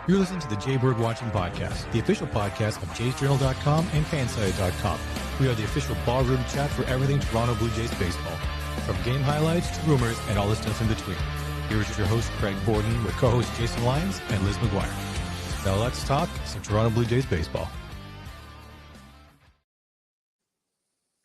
You're listening to the Jaybird Watching Podcast, the official podcast of jaysjournal.com and fansite.com. We are the official ballroom chat for everything Toronto Blue Jays baseball, from game highlights to rumors and all the stuff in between. Here's your host, Craig Borden, with co-hosts Jason Lyons and Liz McGuire. Now let's talk some Toronto Blue Jays baseball.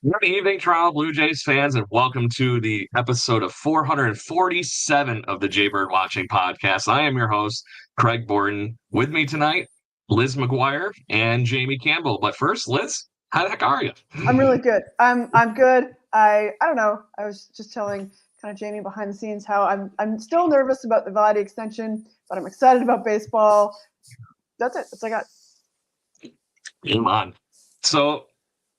Good evening, Toronto Blue Jays fans, and welcome to the episode of 447 of the Jaybird Watching Podcast. I am your host, Craig Borden. With me tonight, Liz McGuire and Jamie Campbell. But first, Liz, how the heck are you? I'm really good. I'm good. I don't know. I was just telling kind of Jamie behind the scenes how I'm still nervous about the Vlad extension, but I'm excited about baseball. That's it. That's all I got. Come on. So,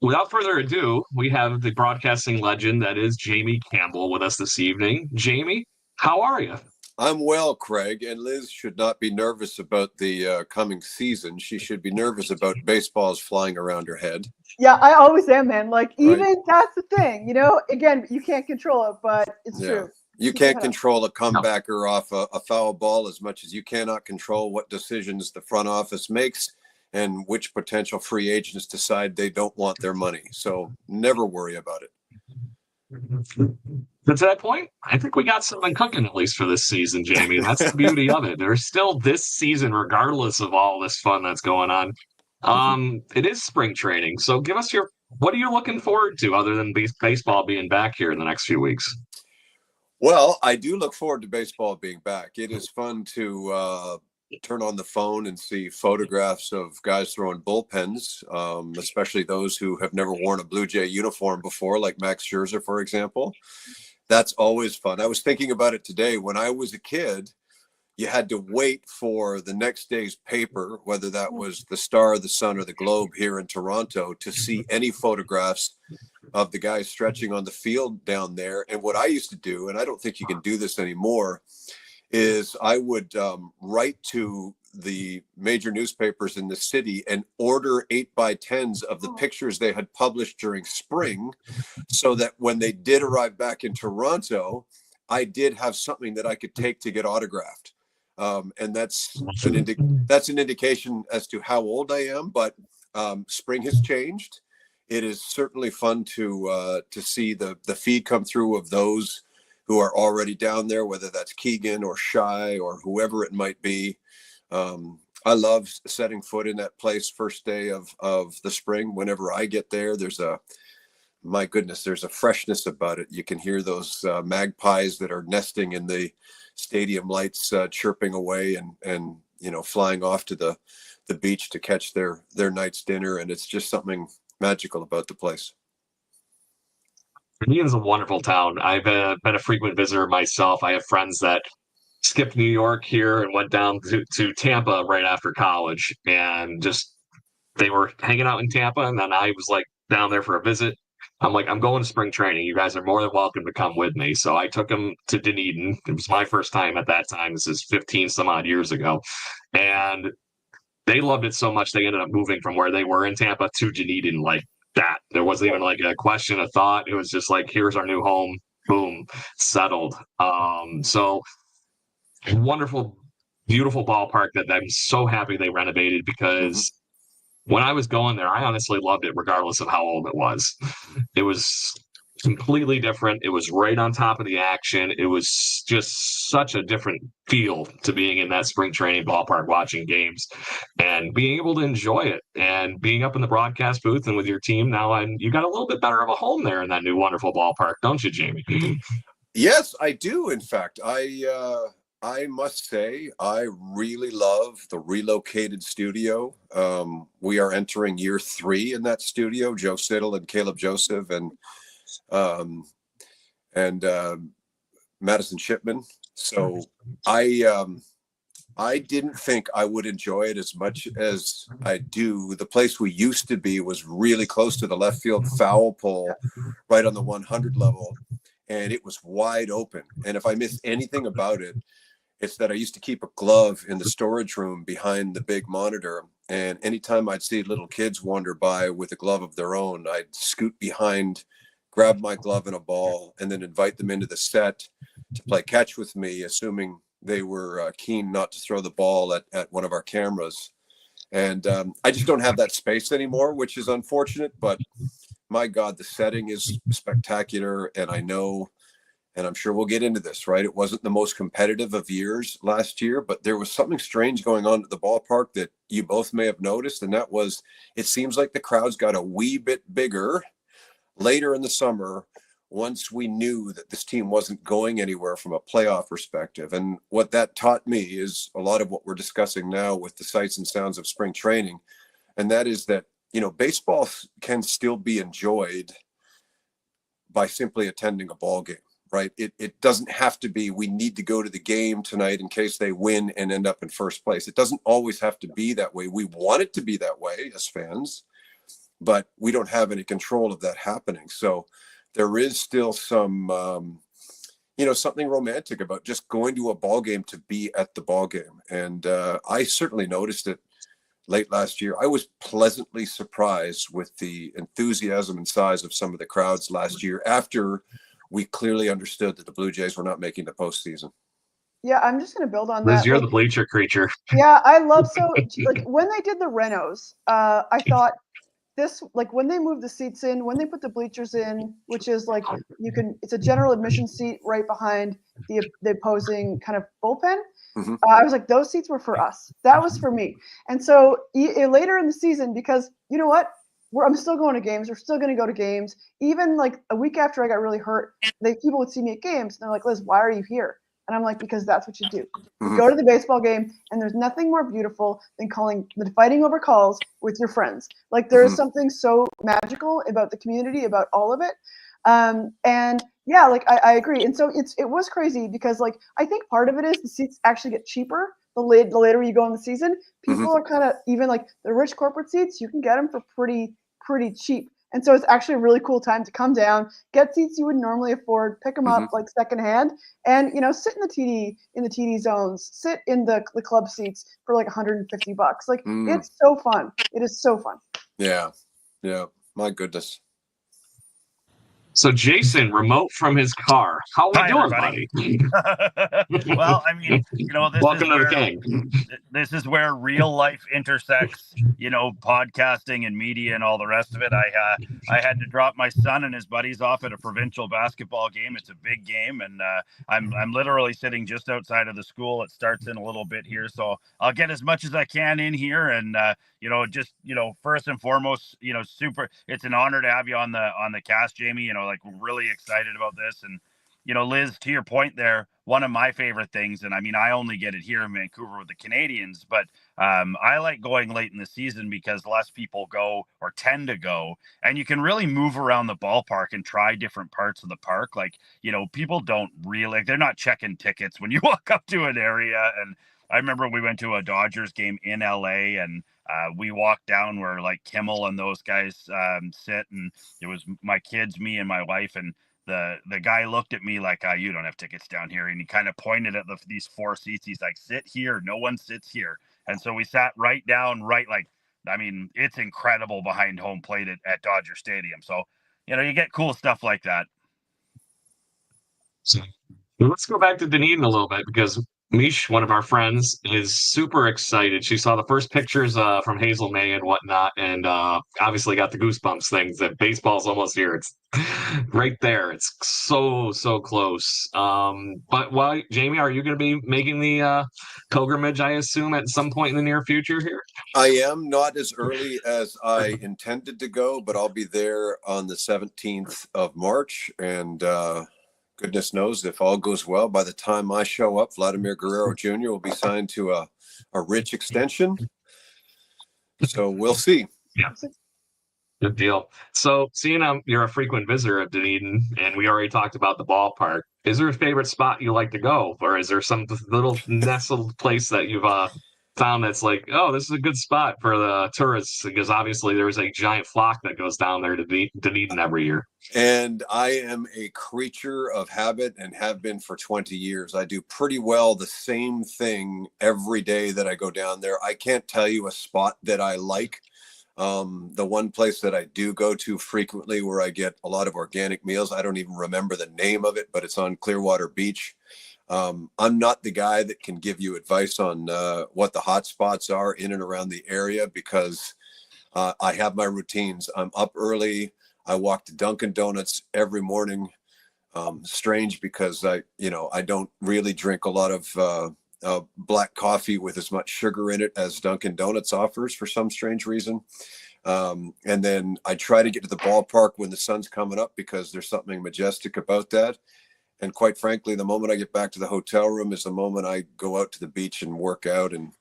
without further ado, we have the broadcasting legend that is Jamie Campbell with us this evening. Jamie, how are you? I'm well, Craig, and Liz should not be nervous about the coming season. She should be nervous about baseballs flying around her head. Yeah, I always am, man. Like, even Right. that's the thing, you know? Again, you can't control it, but it's true. You can't control a comebacker off a foul ball as much as you cannot control what decisions the front office makes and which potential free agents decide they don't want their money. So never worry about it. But to that point, I think we got something cooking, at least for this season, Jamie. That's the beauty of it. There's still this season, regardless of all this fun that's going on. It is spring training. So give us what are you looking forward to other than baseball being back here in the next few weeks? Well, I do look forward to baseball being back. It is fun to turn on the phone and see photographs of guys throwing bullpens, especially those who have never worn a Blue Jay uniform before, like Max Scherzer, for example. That's always fun. I was thinking about it today. When I was a kid, you had to wait for the next day's paper, whether that was the Star, the Sun, or the Globe here in Toronto, to see any photographs of the guys stretching on the field down there. And what I used to do, and I don't think you can do this anymore, is I would write to the major newspapers in the city and order 8x10s of the pictures they had published during spring, so that when they did arrive back in Toronto, I did have something that I could take to get autographed. And that's an indication as to how old I am, but spring has changed. It is certainly fun to see the feed come through of those who are already down there, whether that's Keegan or Shy or whoever it might be. I love setting foot in that place first day of the spring. Whenever I get there, there's a freshness about it. You can hear those magpies that are nesting in the stadium lights chirping away and flying off to the beach to catch their night's dinner. And it's just something magical about the place. Indiana's a wonderful town. I've been a frequent visitor myself. I have friends that skipped New York here and went down to Tampa right after college, and just they were hanging out in Tampa, and then I was like down there for a visit. I'm like, I'm going to spring training. You guys are more than welcome to come with me. So I took them to Dunedin. It was my first time at that time. This is 15 some odd years ago. And they loved it so much they ended up moving from where they were in Tampa to Dunedin like that. There wasn't even like a question, a thought. It was just like, here's our new home. Boom, settled. So wonderful, beautiful ballpark that I'm so happy they renovated, because when I was going there, I honestly loved it regardless of how old it was. It was completely different. It was right on top of the action. It was just such a different feel to being in that spring training ballpark, watching games and being able to enjoy it, and being up in the broadcast booth and with your team now. And you got a little bit better of a home there in that new wonderful ballpark, don't you, Jamie? Yes, I do. In fact, I must say, I really love the relocated studio. We are entering year 3 in that studio. Joe Siddle and Caleb Joseph and Madison Shipman. So I didn't think I would enjoy it as much as I do. The place we used to be was really close to the left field foul pole, right on the 100 level, and it was wide open. And if I missed anything about it, it's that I used to keep a glove in the storage room behind the big monitor. And anytime I'd see little kids wander by with a glove of their own, I'd scoot behind, grab my glove and a ball, and then invite them into the set to play catch with me, assuming they were keen not to throw the ball at one of our cameras. And I just don't have that space anymore, which is unfortunate. But my God, the setting is spectacular. And I know, and I'm sure we'll get into this, right? It wasn't the most competitive of years last year, but there was something strange going on at the ballpark that you both may have noticed. And that was, it seems like the crowds got a wee bit bigger later in the summer once we knew that this team wasn't going anywhere from a playoff perspective. And what that taught me is a lot of what we're discussing now with the sights and sounds of spring training. And that is that, you know, baseball can still be enjoyed by simply attending a ball game, right? It doesn't have to be, we need to go to the game tonight in case they win and end up in first place. It doesn't always have to be that way. We want it to be that way as fans, but we don't have any control of that happening. So there is still some, something romantic about just going to a ball game to be at the ball game. And I certainly noticed it late last year. I was pleasantly surprised with the enthusiasm and size of some of the crowds last year after we clearly understood that the Blue Jays were not making the postseason. Yeah, I'm just going to build on Liz, that. you're the bleacher creature. Yeah, I love like when they did the renos, I thought this, like when they moved the seats in, when they put the bleachers in, which is like it's a general admission seat right behind the opposing kind of bullpen. Mm-hmm. I was like, those seats were for us. That was for me. And so later in the season, because you know what, I'm still going to games. We're still going to go to games. Even like a week after I got really hurt, people would see me at games and they're like, Liz, why are you here? And I'm like, because that's what you do. You go to the baseball game, and there's nothing more beautiful than fighting over calls with your friends. Like there is something so magical about the community, about all of it. And yeah, like I agree. And so it was crazy because like I think part of it is the seats actually get cheaper the later you go in the season. People are kind of, even like the rich corporate seats, you can get them for pretty cheap. And so it's actually a really cool time to come down, get seats you would normally afford, pick them up like secondhand, and sit in the TD zones, sit in the club seats for like $150. Like it's so fun. It is so fun. Yeah. My goodness. So Jason, remote from his car. How are we doing, everybody. buddy? Well, I mean, this welcome is to the gang. This is where real life intersects, podcasting and media and all the rest of it. I had to drop my son and his buddies off at a provincial basketball game. It's a big game, and I'm literally sitting just outside of the school. It starts in a little bit here, so I'll get as much as I can in here. And first and foremost, super. It's an honor to have you on the cast, Jamie. Like we're really excited about this. And Liz, to your point there, one of my favorite things, and I mean, I only get it here in Vancouver with the Canadians, but I like going late in the season because less people go or tend to go, and you can really move around the ballpark and try different parts of the park. Like, people don't really, they're not checking tickets when you walk up to an area. And I remember we went to a Dodgers game in LA, and we walked down where like Kimmel and those guys sit, and it was my kids, me and my wife, and the guy looked at me like, you don't have tickets down here. And he kind of pointed at these four seats. He's like, sit here. No one sits here. And so we sat right down, it's incredible behind home plate at Dodger Stadium. So, you get cool stuff like that. So let's go back to Dunedin a little bit because Mish, one of our friends, is super excited. She saw the first pictures from Hazel May and whatnot, and obviously got the goosebumps things that baseball's almost here. It's right there. It's so close. But Jamie, are you going to be making the pilgrimage, I assume, at some point in the near future here? I am, not as early as I intended to go, but I'll be there on the 17th of March, and goodness knows, if all goes well, by the time I show up, Vladimir Guerrero Jr. will be signed to a rich extension. So we'll see. Yeah. Good deal. So seeing you're a frequent visitor of Dunedin, and we already talked about the ballpark, is there a favorite spot you like to go? Or is there some little nestled place that you've found that's like, oh, this is a good spot for the tourists? Because obviously there's a giant flock that goes down there to Dunedin every year. And I am a creature of habit and have been for 20 years. I do pretty well the same thing every day that I go down there. I can't tell you a spot that I like. The one place that I do go to frequently where I get a lot of organic meals, I don't even remember the name of it, but it's on Clearwater Beach. I'm not the guy that can give you advice on what the hot spots are in and around the area, because I have my routines. I'm up early. I walk to Dunkin' Donuts every morning. Strange, because I don't really drink a lot of black coffee with as much sugar in it as Dunkin' Donuts offers for some strange reason. And then I try to get to the ballpark when the sun's coming up, because there's something majestic about that. And quite frankly, the moment I get back to the hotel room is the moment I go out to the beach and work out and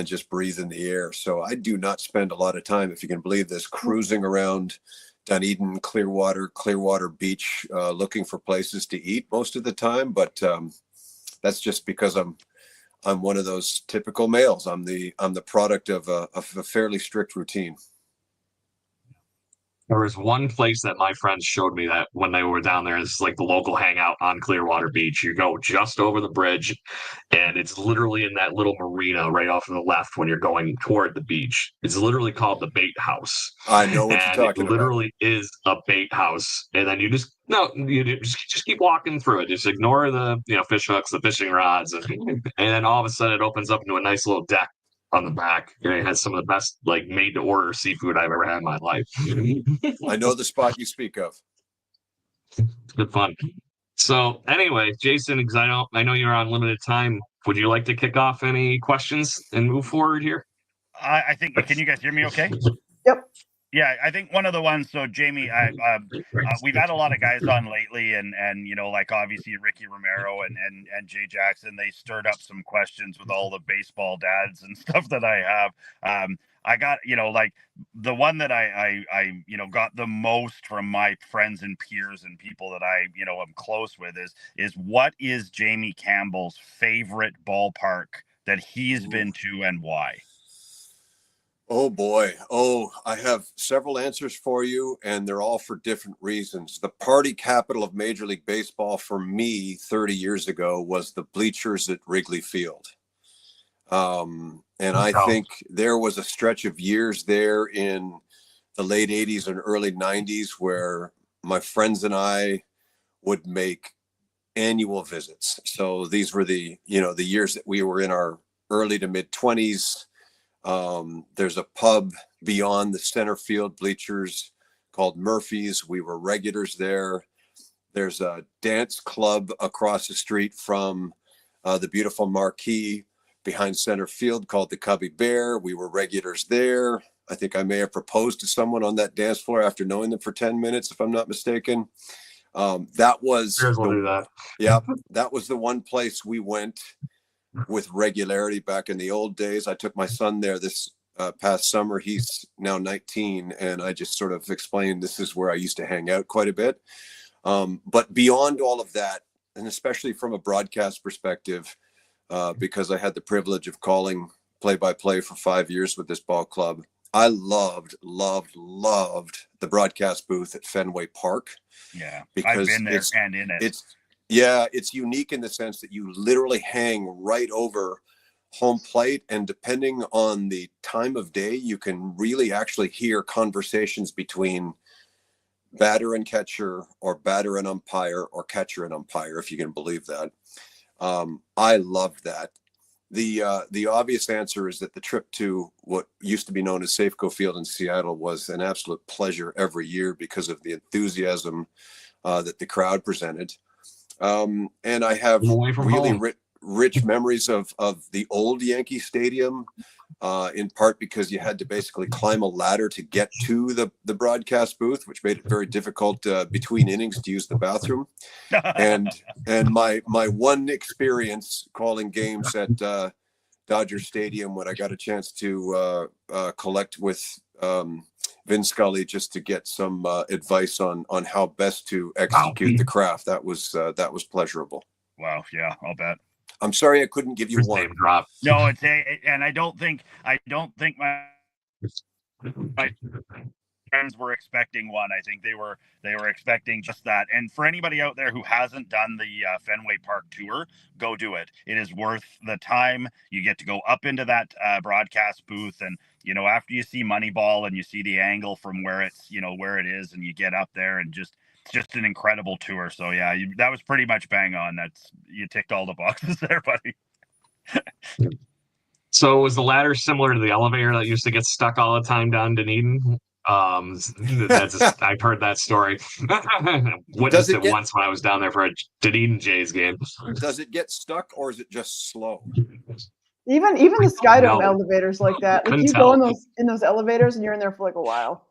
just breathe in the air. So I do not spend a lot of time, if you can believe this, cruising around Dunedin, Clearwater Beach, looking for places to eat most of the time. But that's just because I'm one of those typical males. I'm the product of a fairly strict routine. There was one place that my friends showed me that when they were down there, it's like the local hangout on Clearwater Beach. You go just over the bridge, and it's literally in that little marina right off to the left when you're going toward the beach. It's literally called the Bait House. I know what and you're talking it literally is a bait house. And then you just keep walking through it. Just ignore the fish hooks, the fishing rods, and then all of a sudden it opens up into a nice little deck on the back. It has some of the best made to order seafood I've ever had in my life. I know the spot you speak of. It's good fun. So anyway, Jason, because I know you're on limited time, would you like to kick off any questions and move forward here? I think, can you guys hear me okay? Yep. Yeah, I think one of the ones. So Jamie, we've had a lot of guys on lately, and obviously Ricky Romero and Jay Jackson. They stirred up some questions with all the baseball dads and stuff that I have. I got the one that I got the most from my friends and peers and people that I am close with is what is Jamie Campbell's favorite ballpark that he's been to, and why? Oh boy. Oh, I have several answers for you, and they're all for different reasons. The party capital of Major League Baseball for me 30 years ago was the bleachers at Wrigley Field. And I think there was a stretch of years there in the late 80s and early 90s where my friends and I would make annual visits. So these were the years that we were in our early to mid 20s. There's a pub beyond the center field bleachers called Murphy's. We were regulars there. There's a dance club across the street from the beautiful marquee behind center field called the Cubby Bear. We were regulars there. I think I may have proposed to someone on that dance floor after knowing them for 10 minutes, if I'm not mistaken. That was that was the one place we went with regularity back in the old days. I took my son there this past summer. He's now 19, and I just sort of explained this is where I used to hang out quite a bit. But beyond all of that, and especially from a broadcast perspective, because I had the privilege of calling play-by-play for 5 years with this ball club, I loved the broadcast booth at Fenway Park. Yeah, because I've been there and in it. It's unique in the sense that you literally hang right over home plate, and depending on the time of day, you can really actually hear conversations between batter and catcher, or batter and umpire, or catcher and umpire, if you can believe that. I loved that. The obvious answer is that the trip to what used to be known as Safeco Field in Seattle was an absolute pleasure every year because of the enthusiasm that the crowd presented. And I have really rich memories of the old Yankee Stadium, in part because you had to basically climb a ladder to get to the broadcast booth, which made it very difficult between innings to use the bathroom. And my one experience calling games at Dodger Stadium, when I got a chance to collect with Vin Scully just to get some advice on how best to execute the craft, that was pleasurable. Wow, yeah, I'll bet. I'm sorry I couldn't give you one. Drop. No, and I don't think my friends were expecting one. I think they were expecting just that. And for anybody out there who hasn't done the Fenway Park tour, go do it. It is worth the time. You get to go up into that broadcast booth, and after you see Moneyball and you see the angle from where it's where it is, and you get up there and just just an incredible tour. So yeah, that was pretty much bang on. You ticked all the boxes there, buddy. So was the ladder similar to the elevator that used to get stuck all the time down Dunedin? I've heard that story. Witnessed it once when I was down there for a Dunedin Jays game. Does it get stuck or is it just slow? Even the Skydome elevators like that. Like you go in those elevators and you're in there for like a while.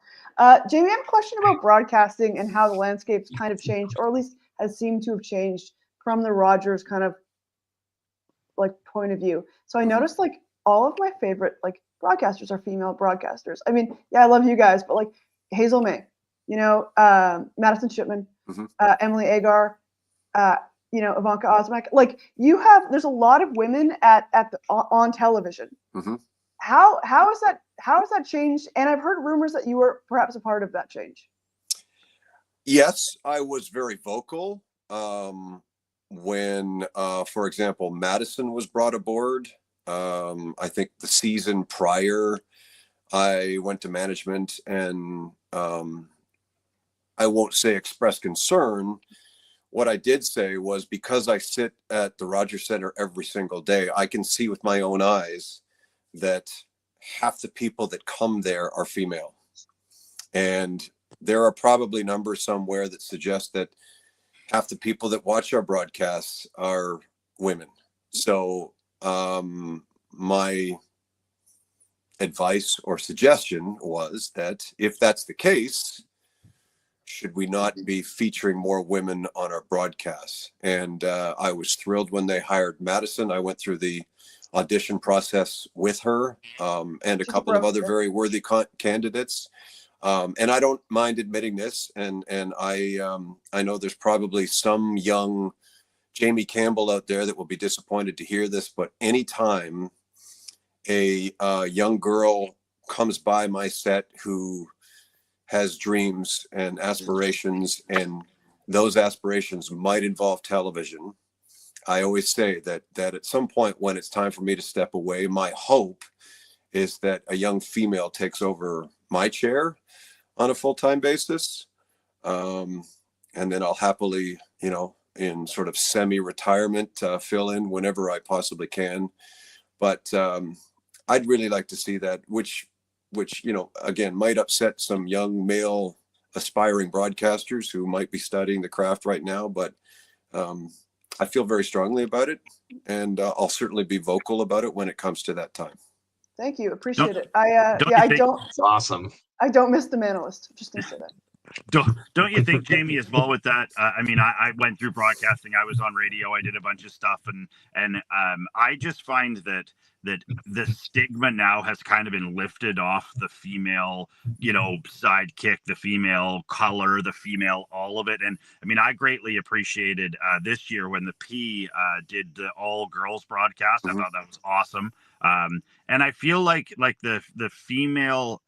Jamie, I have a question about broadcasting and how the landscape's kind of changed, or at least has seemed to have changed from the Rogers kind of like point of view. So I noticed like all of my favorite like broadcasters are female broadcasters. I mean, yeah, I love you guys, but like Hazel May, Madison Shipman, Emily Agar, Ivanka Osmak. Like there's a lot of women on television. Mm-hmm. How has that changed? And I've heard rumors that you were perhaps a part of that change. Yes, I was very vocal when, for example, Madison was brought aboard. I think the season prior, I went to management and I won't say express concern. What I did say was, because I sit at the Rogers Center every single day, I can see with my own eyes that half the people that come there are female. And there are probably numbers somewhere that suggest that half the people that watch our broadcasts are women. So my advice or suggestion was that if that's the case, should we not be featuring more women on our broadcasts? And I was thrilled when they hired Madison. I went through the audition process with her and a couple of other very worthy candidates. And I don't mind admitting this. And I know there's probably some young Jamie Campbell out there that will be disappointed to hear this, but anytime a young girl comes by my set who has dreams and aspirations, and those aspirations might involve television, I always say that at some point when it's time for me to step away, my hope is that a young female takes over my chair on a full-time basis. And then I'll happily, in sort of semi-retirement, fill in whenever I possibly can. But I'd really like to see that, which, again, might upset some young male aspiring broadcasters who might be studying the craft right now. But I feel very strongly about it, and I'll certainly be vocal about it when it comes to that time. Thank you. Appreciate it. That's awesome. I don't miss the Manalist. Just gonna say that. Don't you think, Jamie, as well with that? I went through broadcasting. I was on radio. I did a bunch of stuff, and I just find that the stigma now has kind of been lifted off the female, sidekick, the female color, the female, all of it. And I greatly appreciated this year when the P did the all girls broadcast. I thought that was awesome. And I feel like the female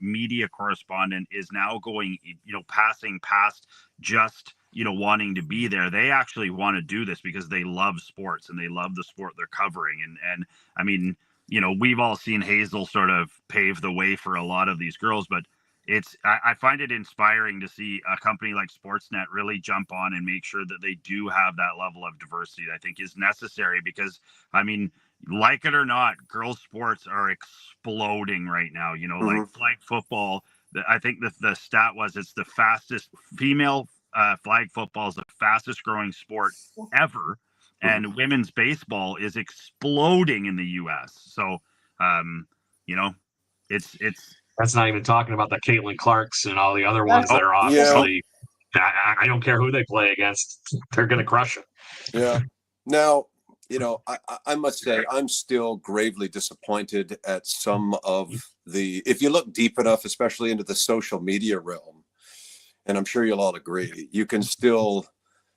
media correspondent is now going, passing past just, wanting to be there. They actually want to do this because they love sports and they love the sport they're covering. And we've all seen Hazel sort of pave the way for a lot of these girls, but I find it inspiring to see a company like Sportsnet really jump on and make sure that they do have that level of diversity that I think is necessary, because like it or not, girls sports are exploding right now. Like flag football. I think the stat was it's the fastest female flag football is the fastest growing sport ever, and women's baseball is exploding in the U.S. So, it's that's not even talking about the Caitlin Clarks and all the other ones that are obviously. Yeah. I don't care who they play against; they're going to crush it. Yeah. Now, I must say, I'm still gravely disappointed at some of if you look deep enough, especially into the social media realm, and I'm sure you'll all agree, you can still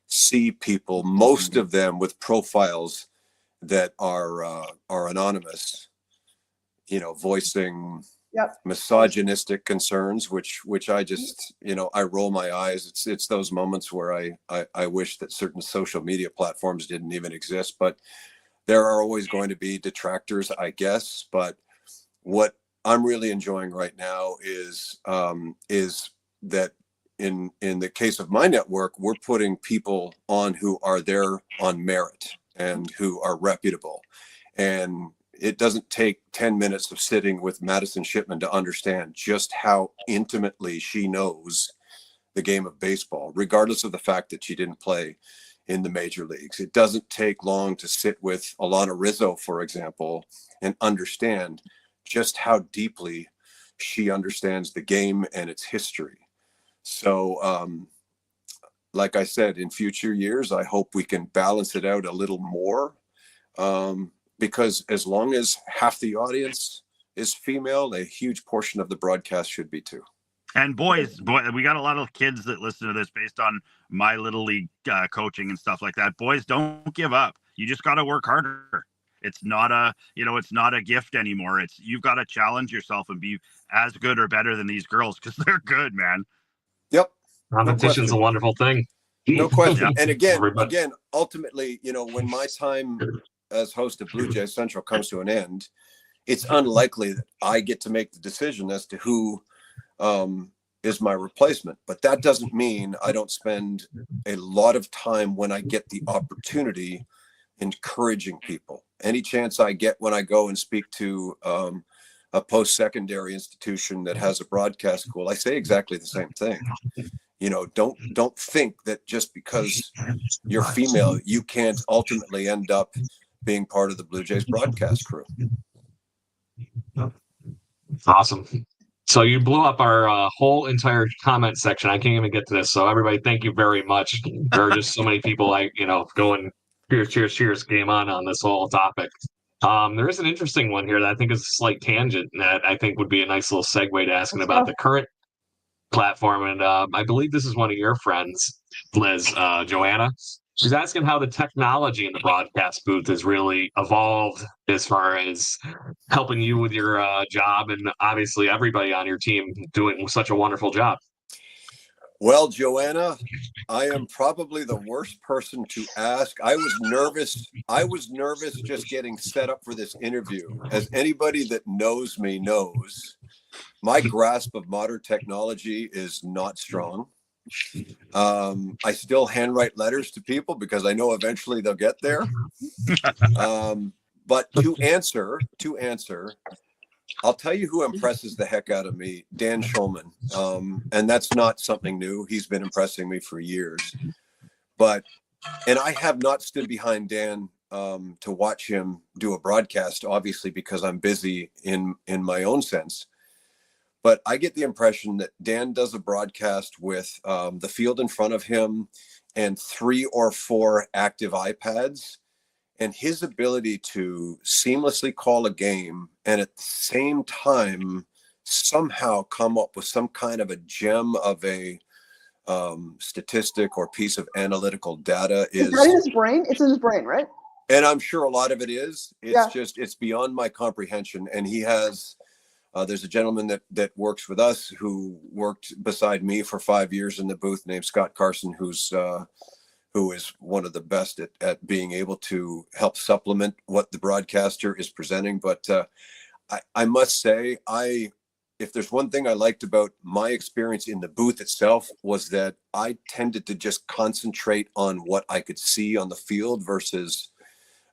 see people, most of them with profiles that are anonymous, voicing misogynistic concerns, which I just, I roll my eyes. It's those moments where I wish that certain social media platforms didn't even exist, but there are always going to be detractors, I guess. But what I'm really enjoying right now is that in the case of my network, we're putting people on who are there on merit and who are reputable. And it doesn't take 10 minutes of sitting with Madison Shipman to understand just how intimately she knows the game of baseball, regardless of the fact that she didn't play in the major leagues. It doesn't take long to sit with Alana Rizzo, for example, and understand just how deeply she understands the game and its history. So, like I said, in future years, I hope we can balance it out a little more. Because as long as half the audience is female, a huge portion of the broadcast should be too. And boys, we got a lot of kids that listen to this based on my little league coaching and stuff like that. Boys, don't give up. You just got to work harder. It's not a gift anymore. You've got to challenge yourself and be as good or better than these girls because they're good, man. Yep. Competition's a wonderful thing. No question. Yeah. And again, ultimately, when my time as host of Blue Jays Central comes to an end, it's unlikely that I get to make the decision as to who is my replacement. But that doesn't mean I don't spend a lot of time when I get the opportunity encouraging people. Any chance I get when I go and speak to a post-secondary institution that has a broadcast school, I say exactly the same thing. Don't think that just because you're female, you can't ultimately end up being part of the Blue Jays broadcast crew. Awesome. So you blew up our whole entire comment section. I can't even get to this. So everybody, thank you very much. There are just so many people going cheers, game on this whole topic. There is an interesting one here that I think is a slight tangent that I think would be a nice little segue to asking about the current platform. And I believe this is one of your friends, Liz, Joanna. She's asking how the technology in the broadcast booth has really evolved as far as helping you with your job, and obviously everybody on your team doing such a wonderful job. Well, Joanna, I am probably the worst person to ask. I was nervous just getting set up for this interview. As anybody that knows me knows, my grasp of modern technology is not strong. I still handwrite letters to people because I know eventually they'll get there. But to answer, I'll tell you who impresses the heck out of me, Dan Schulman. And that's not something new. He's been impressing me for years. And I have not stood behind Dan to watch him do a broadcast, obviously, because I'm busy in my own sense. But I get the impression that Dan does a broadcast with the field in front of him and 3 or 4 active iPads, and his ability to seamlessly call a game and at the same time somehow come up with some kind of a gem of a statistic or piece of analytical data is that in his brain? It's in his brain, right? And I'm sure a lot of it is. It's beyond my comprehension. And he has... there's a gentleman that works with us who worked beside me for 5 years in the booth named Scott Carson, who is one of the best at being able to help supplement what the broadcaster is presenting. But I must say, if there's one thing I liked about my experience in the booth itself was that I tended to just concentrate on what I could see on the field versus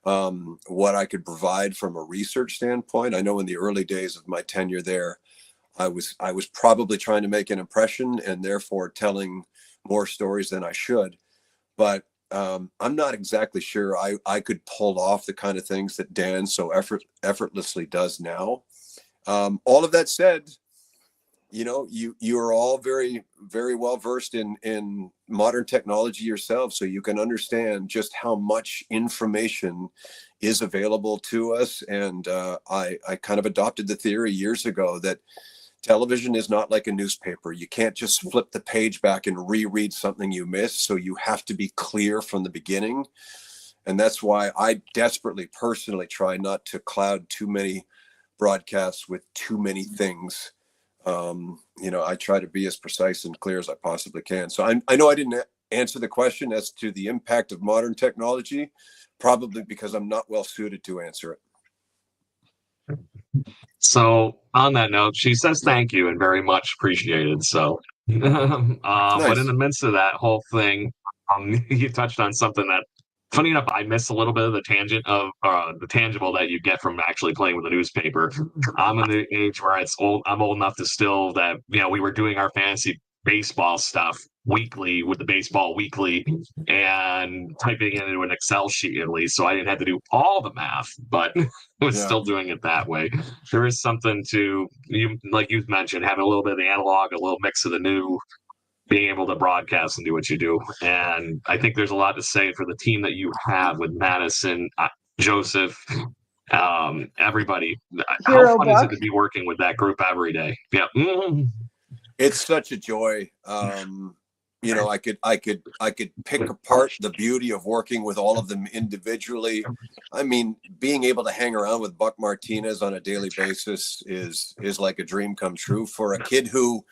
what I could provide from a research standpoint. I know in the early days of my tenure there, I was probably trying to make an impression and therefore telling more stories than I should. But I'm not exactly sure I could pull off the kind of things that Dan so effortlessly does now. All of that said, you are all very, very well versed in modern technology yourself, so you can understand just how much information is available to us. And I kind of adopted the theory years ago that television is not like a newspaper. You can't just flip the page back and reread something you missed. So you have to be clear from the beginning. And that's why I desperately personally try not to cloud too many broadcasts with too many things. I try to be as precise and clear as I possibly can. So I know I didn't answer the question as to the impact of modern technology, probably because I'm not well suited to answer it. So on that note, she says thank you and very much appreciated. So, but in Nice. the midst of that whole thing, you touched on something that, funny enough, I miss a little bit of the tangent of the tangible that you get from actually playing with a newspaper. I'm in the age where I'm old enough to still that we were doing our fantasy baseball stuff weekly with the baseball weekly and typing it into an Excel sheet at least, so I didn't have to do all the math, but was Yeah. still doing it that way. There is something to you, like you mentioned, having a little bit of the analog, a little mix of the new, being able to broadcast and do what you do. And I think there's a lot to say for the team that you have with Madison, Joseph, everybody. How Hero fun is it Buck. to be working with that group every day? Yeah. It's such a joy. I could pick apart the beauty of working with all of them individually. I mean, being able to hang around with Buck Martinez on a daily basis is like a dream come true for a kid who,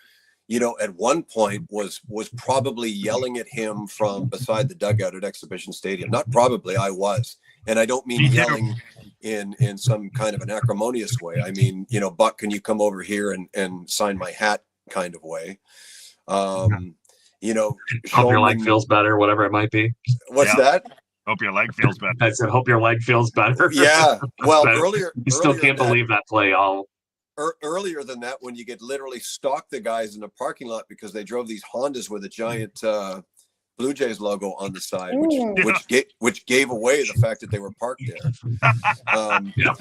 at one point was probably yelling at him from beside the dugout at Exhibition Stadium. Not probably, I was. And I don't mean yelling in some kind of an acrimonious way. I mean, Buck, can you come over here and sign my hat kind of way? Hope your leg feels better, whatever it might be. What's that? Hope your leg feels better. I said, hope your leg feels better. Yeah. Well, earlier, you still can't believe that play earlier than that, when you could literally stalk the guys in the parking lot because they drove these Hondas with a giant Blue Jays logo on the side, which gave away the fact that they were parked there. Yeah.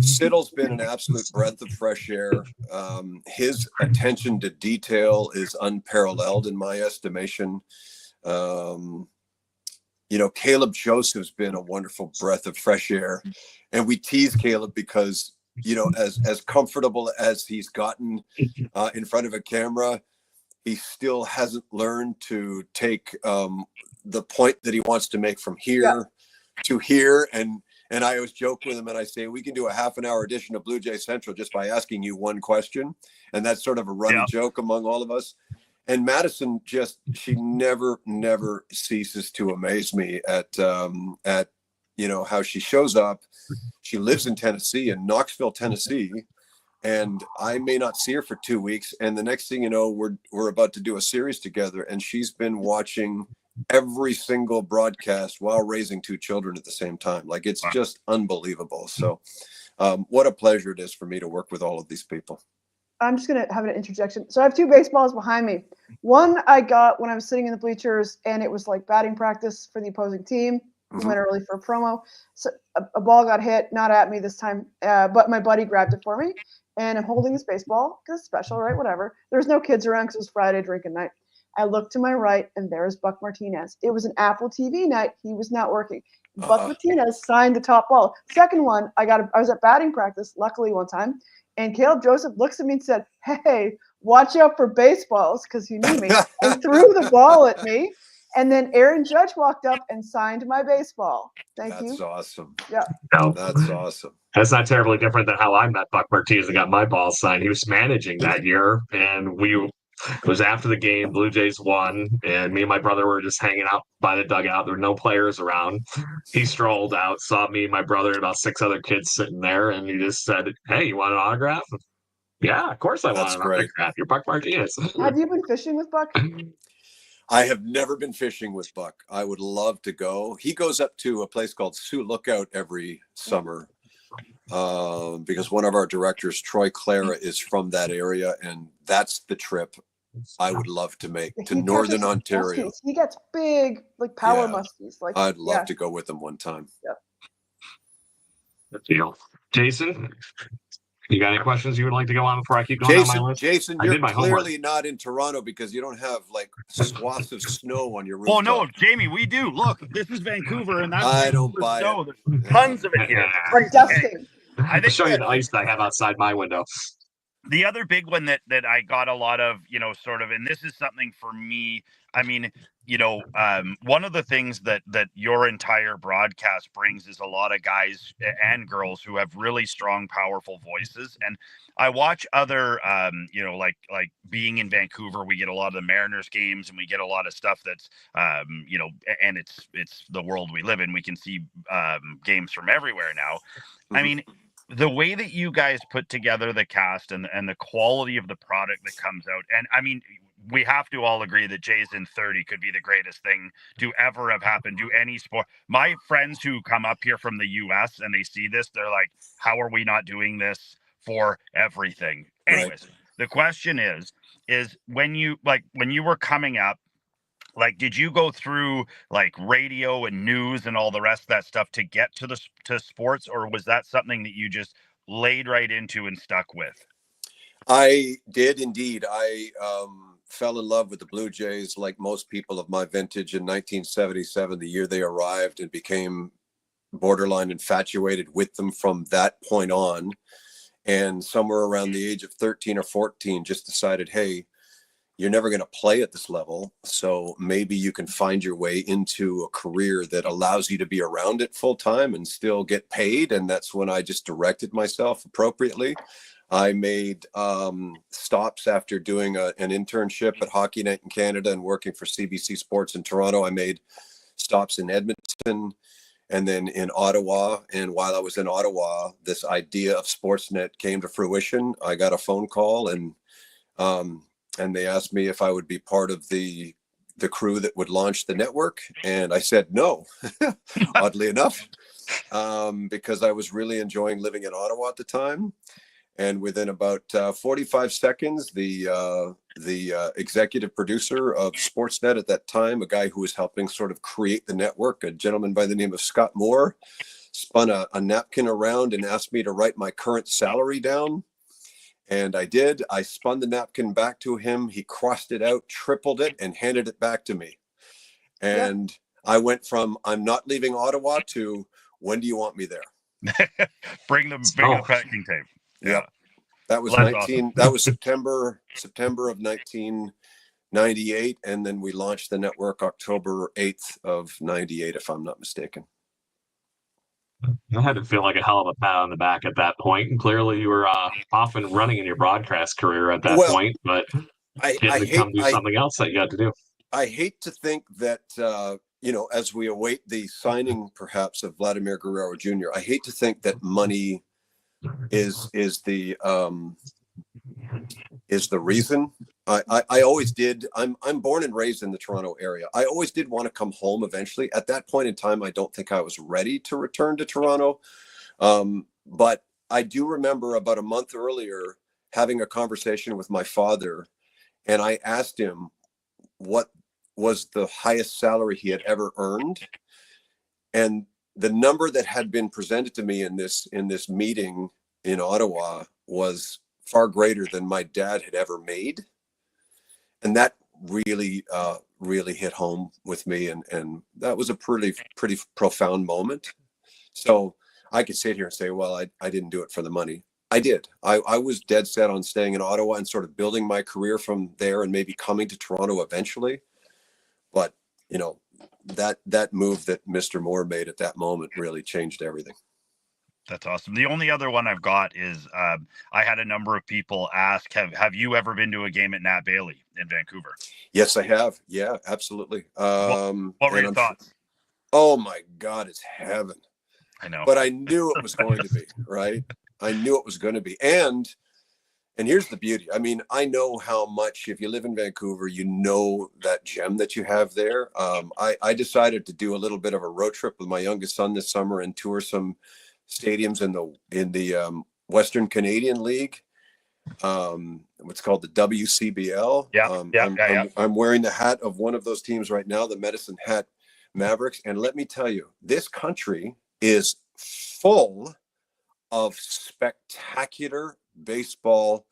Siddle's been an absolute breath of fresh air. His attention to detail is unparalleled in my estimation. Caleb Joseph's been a wonderful breath of fresh air, and we tease Caleb because as comfortable as he's gotten in front of a camera, he still hasn't learned to take the point that he wants to make from here to here. And I always joke with him and I say, we can do a half an hour edition of Blue Jay Central just by asking you one question. And that's sort of a running joke among all of us. And Madison she never ceases to amaze me at how she shows up. She lives in Tennessee, in Knoxville, Tennessee. And I may not see her for 2 weeks. And the next thing you know, we're about to do a series together. And she's been watching every single broadcast while raising 2 children at the same time. Like, it's just unbelievable. So what a pleasure it is for me to work with all of these people. I'm just going to have an interjection. So I have 2 baseballs behind me. One I got when I was sitting in the bleachers, and it was like batting practice for the opposing team. We went early for a promo. So a ball got hit, not at me this time, but my buddy grabbed it for me. And I'm holding this baseball because it's special, right? Whatever. There's no kids around because it was Friday drinking night. I look to my right, and there's Buck Martinez. It was an Apple TV night. He was not working. Buck Martinez signed the top ball. Second one, I was at batting practice, luckily one time, and Caleb Joseph looks at me and said, "Hey, watch out for baseballs," because he knew me, and threw the ball at me. And then Aaron Judge walked up and signed my baseball. Thank you. That's awesome. Yeah. No. That's awesome. That's not terribly different than how I met Buck Martinez and got my ball signed. He was managing that year, and it was after the game. Blue Jays won, and me and my brother were just hanging out by the dugout. There were no players around. He strolled out, saw me and my brother and about 6 other kids sitting there, and he just said, "Hey, you want an autograph?" Yeah, of course I want an autograph. You're Buck Martinez. Have you been fishing with Buck? I have never been fishing with Buck. I would love to go. He goes up to a place called Sioux Lookout every summer because one of our directors, Troy Clara, is from that area, and that's the trip I would love to make to Northern Ontario. Muskies. He gets big, like power muskies. Like, I'd love to go with him one time. Yeah. Good deal. Jason, you got any questions you would like to go on before I keep going on my list? Jason, you're clearly not in Toronto because you don't have like swaths of snow on your roof. Oh no, Jamie, we do. Look, this is Vancouver, and that's I don't buy snow. it. There's tons of it here. Or dusting. I can show you the ice that I have outside my window. The other big one that I got a lot of, sort of, and this is something for me, I mean, one of the things that your entire broadcast brings is a lot of guys and girls who have really strong, powerful voices. And I watch other, like being in Vancouver, we get a lot of the Mariners games and we get a lot of stuff that's, and it's the world we live in. We can see games from everywhere now. I mean, the way that you guys put together the cast and the quality of the product that comes out, and I mean, we have to all agree that Jays in 30 could be the greatest thing to ever have happened to any sport. My friends who come up here from the US and they see this, they're like, how are we not doing this for everything? Anyways, the question is when you were coming up, like, did you go through like radio and news and all the rest of that stuff to get to sports, or was that something that you just laid right into and stuck with? I did indeed. I fell in love with the Blue Jays like most people of my vintage in 1977, the year they arrived, and became borderline infatuated with them from that point on. And somewhere around the age of 13 or 14, just decided, hey, you're never going to play at this level, so maybe you can find your way into a career that allows you to be around it full time and still get paid. And that's when I just directed myself appropriately. I made stops after doing an internship at Hockey Night in Canada and working for CBC Sports in Toronto. I made stops in Edmonton and then in Ottawa. And while I was in Ottawa, this idea of Sportsnet came to fruition. I got a phone call and they asked me if I would be part of the crew that would launch the network. And I said no, oddly enough, because I was really enjoying living in Ottawa at the time. And within about 45 seconds, the executive producer of Sportsnet at that time, a guy who was helping sort of create the network, a gentleman by the name of Scott Moore, spun a napkin around and asked me to write my current salary down. And I did. I spun the napkin back to him. He crossed it out, tripled it, and handed it back to me. And I went from I'm not leaving Ottawa to when do you want me there? bring the packing tape. Yeah. That was awesome. That was September of 1998. And then we launched the network October 8th of 98, if I'm not mistaken. I had to feel like a hell of a pat on the back at that point. And clearly you were off and running in your broadcast career at that point, but come do something else that you had to do. I hate to think that, as we await the signing perhaps of Vladimir Guerrero Jr., I hate to think that money is the reason. I always did. I'm born and raised in the Toronto area. I always did want to come home eventually. At that point in time, I don't think I was ready to return to Toronto. But I do remember about a month earlier having a conversation with my father, and I asked him what was the highest salary he had ever earned. And the number that had been presented to me in this meeting in Ottawa was far greater than my dad had ever made. And that really hit home with me. And that was a pretty profound moment. So I could sit here and say, well, I didn't do it for the money. I did. I was dead set on staying in Ottawa and sort of building my career from there and maybe coming to Toronto eventually. But, that move that Mr. Moore made at that moment really changed everything. That's awesome. The only other one I've got is I had a number of people ask, have you ever been to a game at Nat Bailey in Vancouver? Yes, I have. Yeah, absolutely. What were your thoughts? Oh my God, it's heaven. I know. But I knew it was going to be, right? I knew it was going to be. And here's the beauty. I mean, I know how much, if you live in Vancouver, that gem that you have there. I decided to do a little bit of a road trip with my youngest son this summer and tour some stadiums in the Western Canadian League. What's called the WCBL. I'm wearing the hat of one of those teams right now, the Medicine Hat Mavericks. And let me tell you, this country is full of spectacular baseball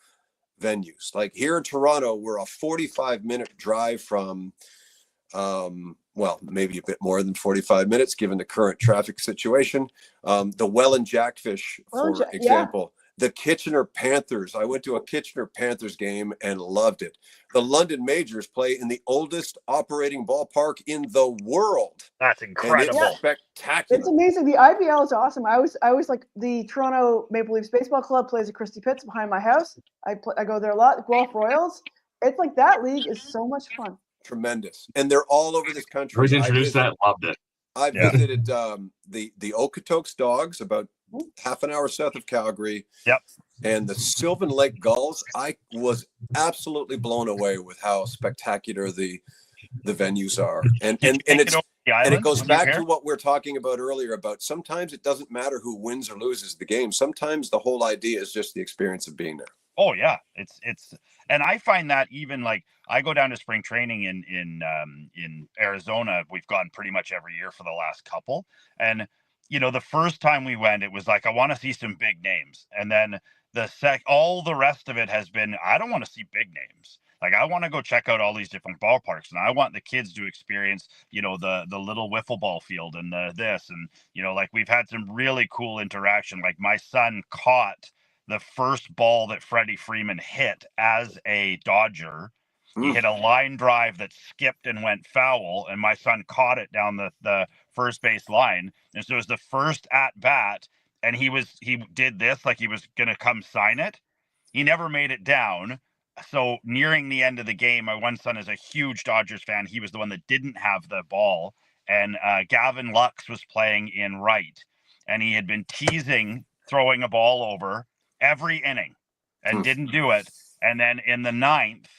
venues. Like here in Toronto, we're a 45-minute drive from maybe a bit more than 45 minutes given the current traffic situation. The Welland Jackfish, for example. The Kitchener Panthers. I went to a Kitchener Panthers game and loved it. The London Majors play in the oldest operating ballpark in the world. That's incredible. And it's spectacular. It's amazing. The IPL is awesome. I was like, the Toronto Maple Leafs Baseball Club plays at Christie Pitts behind my house. I go there a lot. The Guelph Royals. It's like that league is so much fun. Tremendous. And they're all over this country. I was introduced that, loved it. I visited the Okotoks Dogs about half an hour south of Calgary. Yep. And the Sylvan Lake Gulls, I was absolutely blown away with how spectacular the venues are. And it goes back to what we're talking about earlier about sometimes it doesn't matter who wins or loses the game. Sometimes the whole idea is just the experience of being there. Oh yeah, it's and I find that even like I go down to spring training in Arizona. We've gone pretty much every year for the last couple, and the first time we went, it was like I want to see some big names, and then all the rest of it has been I don't want to see big names. Like I want to go check out all these different ballparks, and I want the kids to experience, the little wiffle ball field and this, and like we've had some really cool interaction. Like my son caught the first ball that Freddie Freeman hit as a Dodger. He hit a line drive that skipped and went foul, and my son caught it down the first base line. And so it was the first at bat, and he did this like he was gonna come sign it. He never made it down. So nearing the end of the game, my one son is a huge Dodgers fan. He was the one that didn't have the ball, and Gavin Lux was playing in right, and he had been teasing throwing a ball over every inning and didn't do it. And then in the ninth,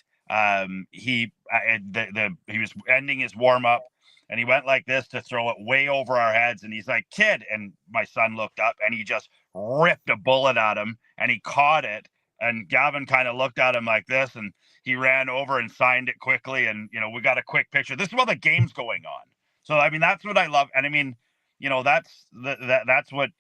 he was ending his warm up, and he went like this to throw it way over our heads. And he's like, "Kid," and my son looked up, and he just ripped a bullet at him, and he caught it. And Gavin kind of looked at him like this, and he ran over and signed it quickly. And we got a quick picture. This is while the game's going on. So I mean, that's what I love. And I mean, that's what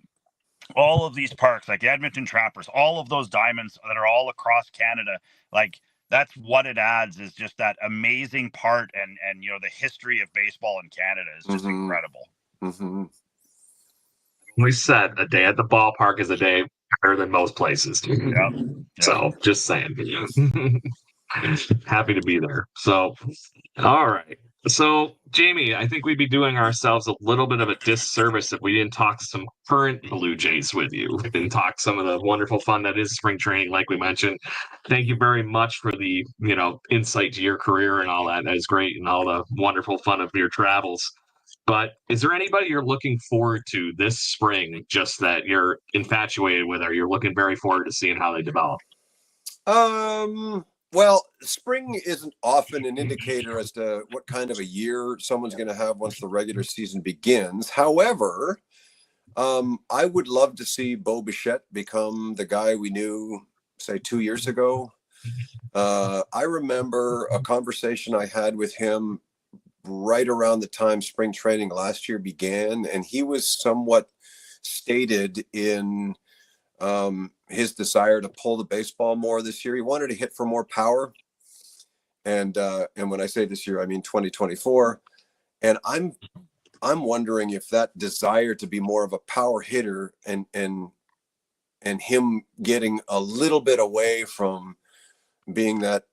all of these parks, like Edmonton Trappers, all of those diamonds that are all across Canada, like that's what it adds, is just that amazing part, and the history of baseball in Canada is just incredible. We said a day at the ballpark is a day better than most places. Yep. So just saying. Happy to be there. So all right. So, Jamie, I think we'd be doing ourselves a little bit of a disservice if we didn't talk some current Blue Jays with you and talk some of the wonderful fun that is spring training, like we mentioned. Thank you very much for the, insight to your career and all that. That is great, and all the wonderful fun of your travels. But is there anybody you're looking forward to this spring, just that you're infatuated with, or you're looking very forward to seeing how they develop? Well, spring isn't often an indicator as to what kind of a year someone's going to have once the regular season begins. However, I would love to see Bo Bichette become the guy we knew, say, 2 years ago. I remember a conversation I had with him right around the time spring training last year began, and he was somewhat stated in his desire to pull the baseball more this year. He wanted to hit for more power. And when I say this year, I mean 2024. And I'm wondering if that desire to be more of a power hitter and him getting a little bit away from being that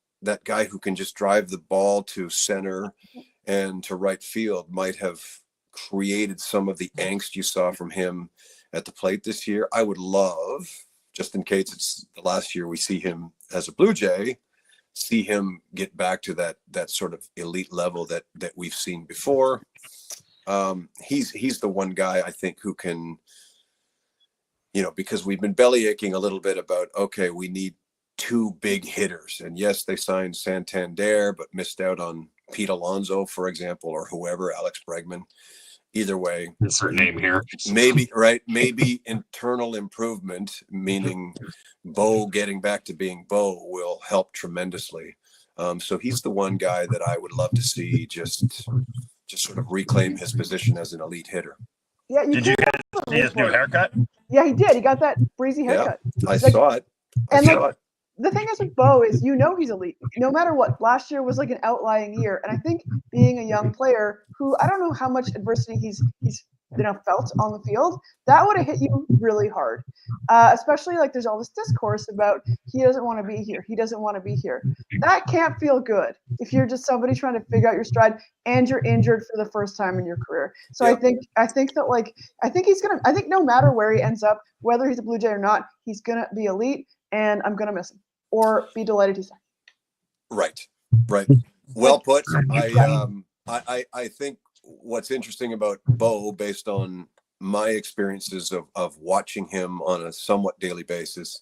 guy who can just drive the ball to center and to right field might have created some of the angst you saw from him at the plate this year. I would love, just in case it's the last year we see him as a Blue Jay, see him get back to that sort of elite level that we've seen before. He's the one guy I think who can, because we've been belly aching a little bit about, okay, we need two big hitters. And yes, they signed Santander, but missed out on Pete Alonso, for example, or whoever, Alex Bregman. Either way, insert name here. Maybe internal improvement, meaning Bo getting back to being Bo, will help tremendously. So he's the one guy that I would love to see just sort of reclaim his position as an elite hitter. Yeah, Did you guys see his new haircut? Yeah, he did. He got that breezy haircut. Yeah, I saw it. The thing is with Bo is, he's elite no matter what. Last year was like an outlying year, and I think being a young player who, I don't know how much adversity he's felt on the field, that would have hit you really hard. Especially like there's all this discourse about he doesn't want to be here. He doesn't want to be here. That can't feel good if you're just somebody trying to figure out your stride and you're injured for the first time in your career. So yeah. I think no matter where he ends up, whether he's a Blue Jay or not, he's gonna be elite, and I'm gonna miss him or be delighted he's there. Right. Well put. I think what's interesting about Bo, based on my experiences of watching him on a somewhat daily basis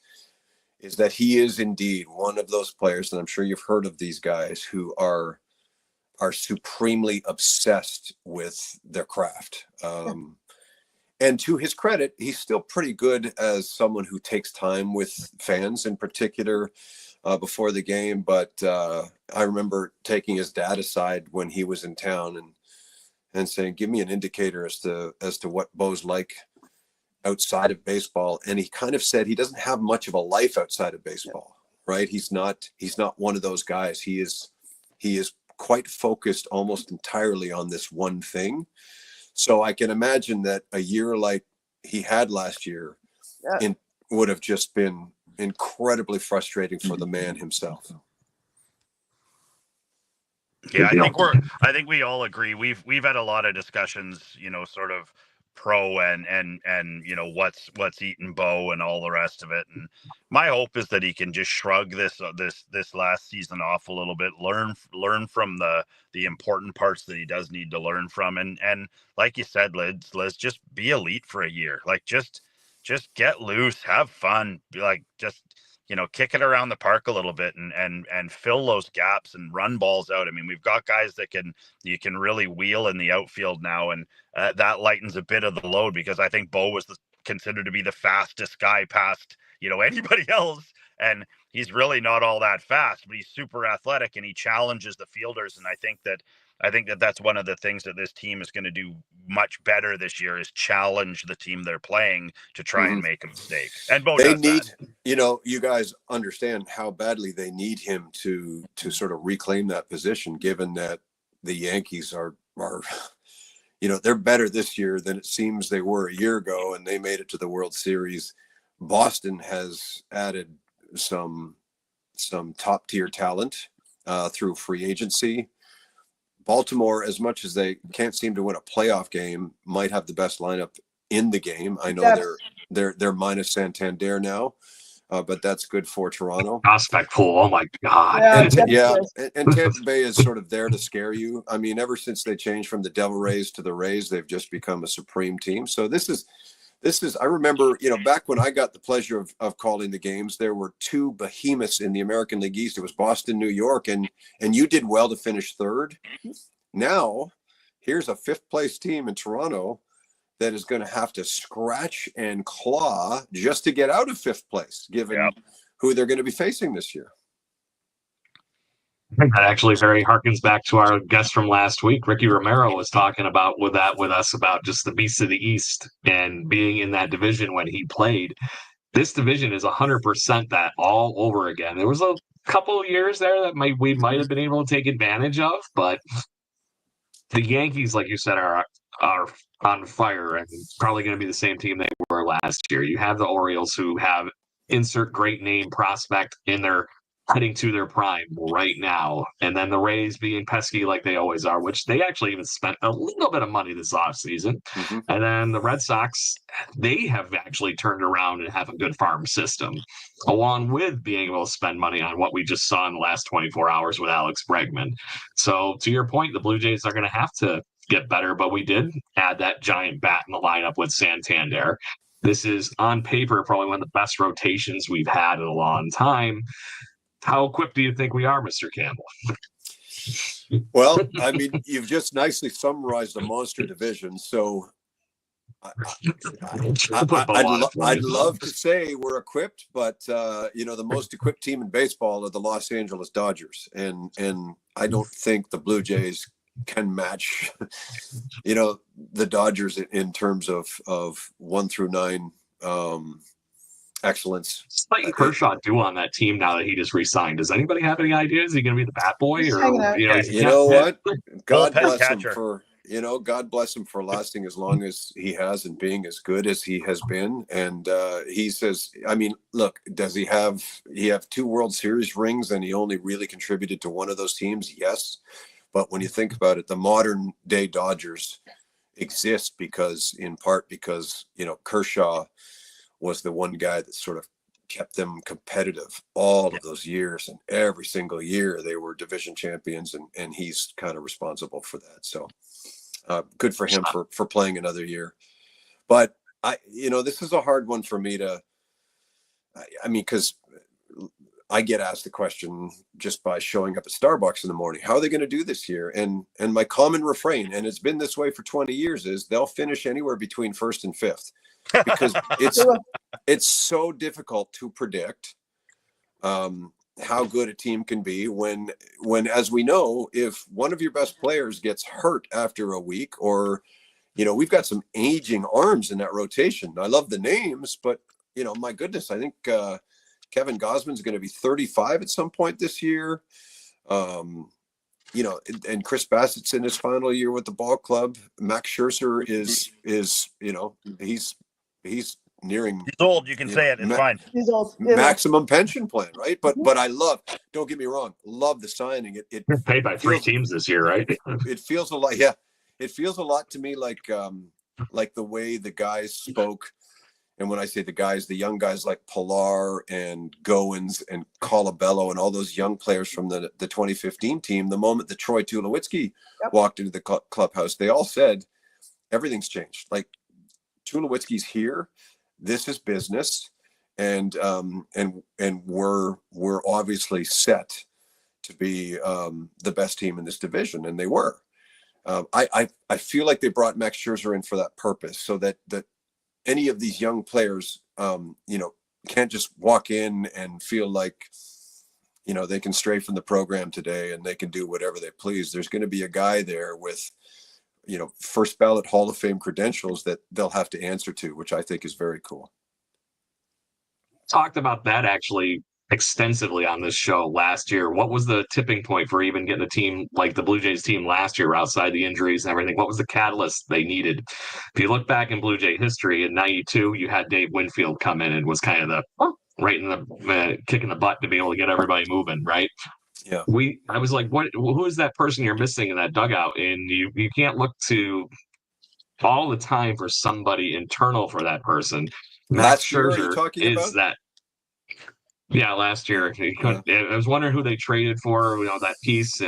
is that he is indeed one of those players, and I'm sure you've heard of these guys who are supremely obsessed with their craft. And to his credit, he's still pretty good as someone who takes time with fans in particular before the game. But I remember taking his dad aside when he was in town and saying, give me an indicator as to what Bo's like outside of baseball. And he kind of said he doesn't have much of a life outside of baseball, right? He's not one of those guys. He is quite focused almost entirely on this one thing. So I can imagine that a year like he had last year would have just been incredibly frustrating for the man himself. Yeah, I think we all agree. We've had a lot of discussions, sort of pro and what's eating Bo and all the rest of it. And my hope is that he can just shrug this last season off a little bit, learn from the important parts that he does need to learn from, and like you said, Liz, just be elite for a year. Like just get loose, have fun, be like just kick it around the park a little bit and fill those gaps and run balls out. I mean, we've got guys that you can really wheel in the outfield now, and that lightens a bit of the load, because I think Bo was considered to be the fastest guy past anybody else, and he's really not all that fast, but he's super athletic and he challenges the fielders. And I think that that's one of the things that this team is going to do much better this year, is challenge the team they're playing to try and make a mistake. And Bo does that. You guys understand how badly they need him to sort of reclaim that position, given that the Yankees are they're better this year than it seems they were a year ago, and they made it to the World Series. Boston has added some top tier talent through free agency. Baltimore, as much as they can't seem to win a playoff game, might have the best lineup in the game. I know they're minus Santander now, but that's good for Toronto. Prospect pool, oh my God. Yeah, and Tampa Bay is sort of there to scare you. I mean, ever since they changed from the Devil Rays to the Rays, they've just become a supreme team. So this is, I remember, back when I got the pleasure of calling the games, there were two behemoths in the American League East. It was Boston, New York, and you did well to finish third. Now, here's a fifth place team in Toronto that is going to have to scratch and claw just to get out of fifth place, given who they're going to be facing this year. That actually very harkens back to our guest from last week. Ricky Romero was talking about with us about just the beasts of the East and being in that division when he played. This division is 100% that all over again. There was a couple of years there that we might have been able to take advantage of, but the Yankees, like you said, are on fire and probably going to be the same team they were last year. You have the Orioles, who have insert great name prospect in their heading to their prime right now. And then the Rays being pesky like they always are, which they actually even spent a little bit of money this offseason. Mm-hmm. And then the Red Sox, they have actually turned around and have a good farm system, along with being able to spend money on what we just saw in the last 24 hours with Alex Bregman. So to your point, the Blue Jays are going to have to get better, but we did add that giant bat in the lineup with Santander. This is, on paper, probably one of the best rotations we've had in a long time. How equipped do you think we are, Mr. Campbell? Well, I mean, you've just nicely summarized the monster division. So I'd love to say we're equipped, but the most equipped team in baseball are the Los Angeles Dodgers, and I don't think the Blue Jays can match, the Dodgers in terms of 1 through 9. Excellence. What's Kershaw do on that team now that he just re-signed? Does anybody have any idea? Is he going to be the bat boy, or what? God bless him for God bless him for lasting as long as he has and being as good as he has been. And he says, I mean, look, does he have 2 World Series rings and he only really contributed to one of those teams? Yes, but when you think about it, the modern day Dodgers exist in part because Kershaw was the one guy that sort of kept them competitive all of those years, and every single year they were division champions, and he's kind of responsible for that. So good for him for playing another year. But this is a hard one for me to, because I get asked the question just by showing up at Starbucks in the morning, how are they going to do this year? And my common refrain, and it's been this way for 20 years, is they'll finish anywhere between first and fifth, because it's so difficult to predict how good a team can be when, as we know, if one of your best players gets hurt after a week, or, we've got some aging arms in that rotation. I love the names, but, my goodness, I think Kevin Gausman's going to be 35 at some point this year. And Chris Bassett's in his final year with the ball club. Max Scherzer is he's nearing. He's old. You can say it. It's fine. He's old. Maximum pension plan, right? But I love. Don't get me wrong. Love the signing. It paid by 3 teams this year, right? It feels a lot. Yeah, it feels a lot to me like the way the guys spoke. And when I say the guys, the young guys like Pilar and Goins and Colabello and all those young players from the 2015 team, the moment that Troy Tulowitzki walked into the clubhouse, they all said, everything's changed. Like, Tulowitzki's here. This is business. And we're obviously set to be the best team in this division. And they were. I feel like they brought Max Scherzer in for that purpose, so that any of these young players, can't just walk in and feel like, they can stray from the program today and they can do whatever they please. There's going to be a guy there with, first ballot Hall of Fame credentials that they'll have to answer to, which I think is very cool. Talked about that actually extensively on this show last year. What was the tipping point for even getting a team like the Blue Jays team last year, outside the injuries and everything? What was the catalyst they needed? If you look back in Blue Jay history, in '92, you had Dave Winfield come in and was kind of the right in the kick in the butt to be able to get everybody moving, right? Yeah. I was like, who is that person you're missing in that dugout? And you can't look to all the time for somebody internal for that person. Max Scherzer is that. Yeah, last year. I was wondering who they traded for, that piece,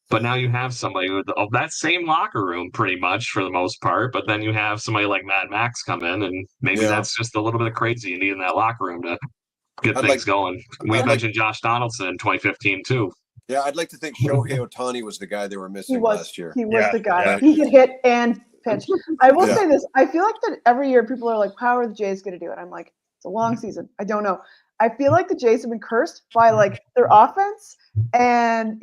but now you have somebody of that same locker room pretty much for the most part, but then you have somebody like Mad Max come in, and maybe that's just a little bit of crazy you need in that locker room to get things going. We mentioned Josh Donaldson in 2015 too. Yeah, I'd like to think Shohei Ohtani was the guy they were missing last year. He was the guy. Yeah. He could hit and pitch. I will say this. I feel like that every year people are like, how are the Jays going to do it? I'm like, it's a long season. I don't know. I feel like the Jays have been cursed by like their offense and,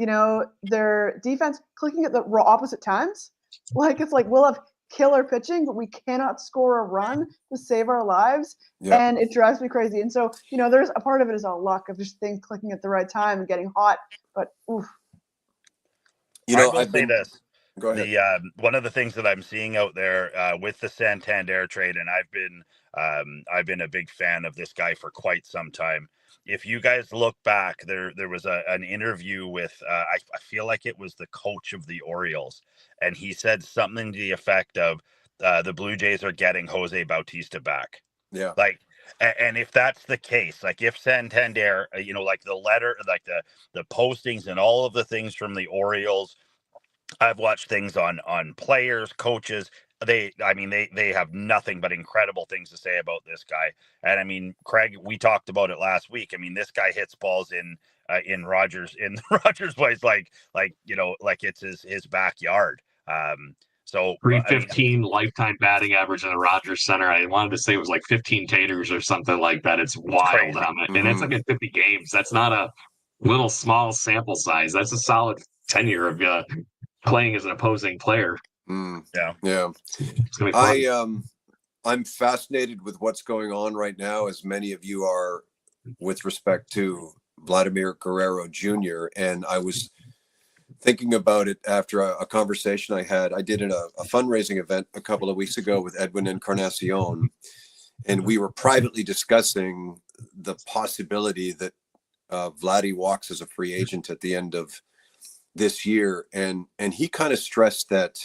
their defense clicking at the opposite times. Like, it's like, we'll have killer pitching, but we cannot score a run to save our lives. Yep. And it drives me crazy. And so, there's a part of it is all luck of just things clicking at the right time and getting hot. But oof. I will say this. Go ahead. One of the things that I'm seeing out there with the Santander trade, and I've been a big fan of this guy for quite some time. If you guys look back, there was an interview with I feel like it was the coach of the Orioles, and he said something to the effect of the Blue Jays are getting Jose Bautista back. Yeah. Like, and if that's the case, like if Santander, like the letter, like the postings and all of the things from the Orioles, I've watched things on players, coaches. They have nothing but incredible things to say about this guy. And I mean, Craig, we talked about it last week. I mean, this guy hits balls in Rogers place, like it's his backyard. So 315 lifetime batting average in the Rogers Center. I wanted to say it was like 15 taters or something like that. It's wild. And that's like in 50 games. That's not a little small sample size. That's a solid tenure of playing as an opposing player. Yeah. It's gonna be fun. I'm fascinated with what's going on right now, as many of you are, with respect to Vladimir Guerrero Jr. And I was thinking about it after a conversation I had. I did a fundraising event a couple of weeks ago with Edwin Encarnacion, and we were privately discussing the possibility that Vladdy walks as a free agent at the end of this year. And he kind of stressed that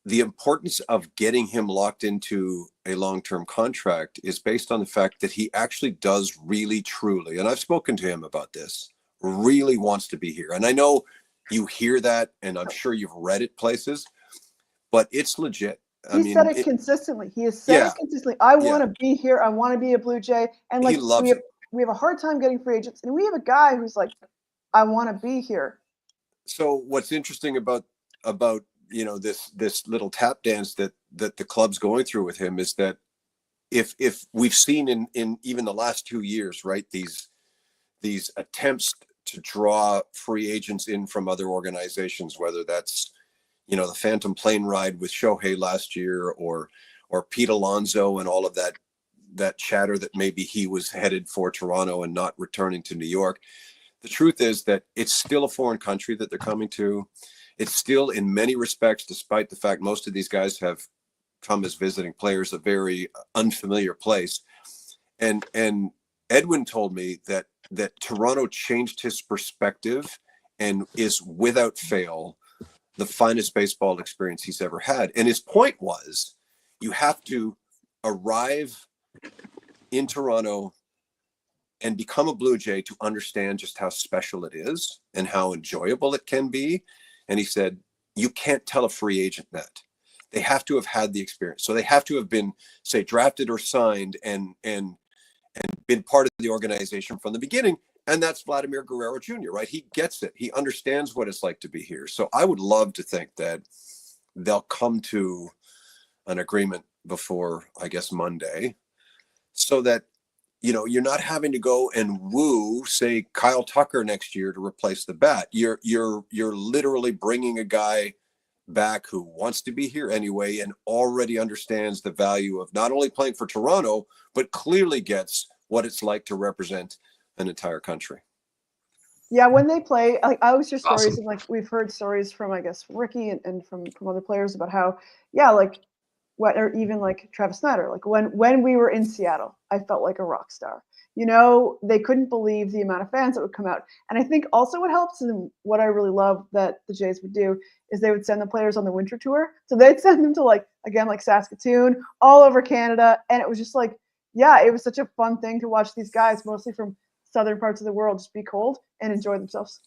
the importance of getting him locked into a long-term contract is based on the fact that he actually does really, truly, and I've spoken to him about this, really wants to be here. And I know you hear that, and I'm sure you've read it places, but it's legit. He said it consistently. He has said it consistently. I want to be here. I want to be a Blue Jay. And like he loves it. We have a hard time getting free agents, and we have a guy who's like, I want to be here. So what's interesting about this little tap dance that the club's going through with him is that if we've seen in even the last 2 years, right, these attempts to draw free agents in from other organizations, whether that's the phantom plane ride with Shohei last year or Pete Alonso and all of that chatter that maybe he was headed for Toronto and not returning to New York. The truth is that it's still a foreign country that they're coming to. It's still, in many respects, despite the fact most of these guys have come as visiting players, a very unfamiliar place. And Edwin told me that Toronto changed his perspective and is without fail the finest baseball experience he's ever had. And his point was, you have to arrive in Toronto and become a Blue Jay to understand just how special it is and how enjoyable it can be. And he said, you can't tell a free agent that. They have to have had the experience. So they have to have been, say, drafted or signed and been part of the organization from the beginning. And that's Vladimir Guerrero Jr., right? He gets it. He understands what it's like to be here. So I would love to think that they'll come to an agreement before, I guess, Monday, so that, you're not having to go and woo, say, Kyle Tucker next year to replace the bat. You're literally bringing a guy back who wants to be here anyway and already understands the value of not only playing for Toronto, but clearly gets what it's like to represent an entire country. Yeah, when they play, I always hear stories, Awesome. and like we've heard stories from, I guess, Ricky and from other players about how, or even like Travis Snyder, like when we were in Seattle, I felt like a rock star. They couldn't believe the amount of fans that would come out. And I think also what helps, and what I really love that the Jays would do, is they would send the players on the winter tour. So they'd send them to like Saskatoon, all over Canada. And it was just like, it was such a fun thing to watch these guys, mostly from southern parts of the world, just be cold and enjoy themselves.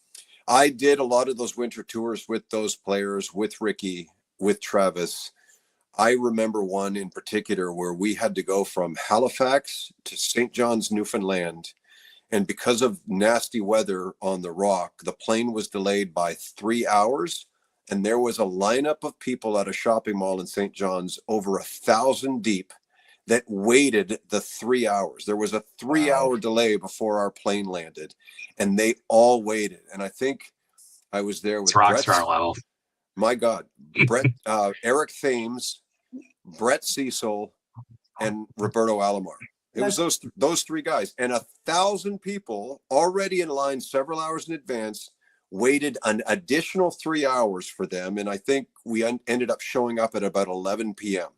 I did a lot of those winter tours with those players, with Ricky, with Travis. I remember one in particular where we had to go from Halifax to St. John's, Newfoundland. And because of nasty weather on the Rock, the plane was delayed by 3 hours. And there was a lineup of people at a shopping mall in St. John's, over 1,000 deep, that waited the 3 hours. There was a 3-hour delay before our plane landed, and they all waited. And I think I was there with rock star level. My God, Eric Thames, Brett Cecil, and Roberto Alomar. It was those three guys, and 1,000 people already in line several hours in advance waited an additional 3 hours for them. And I think we ended up showing up at about 11 p.m.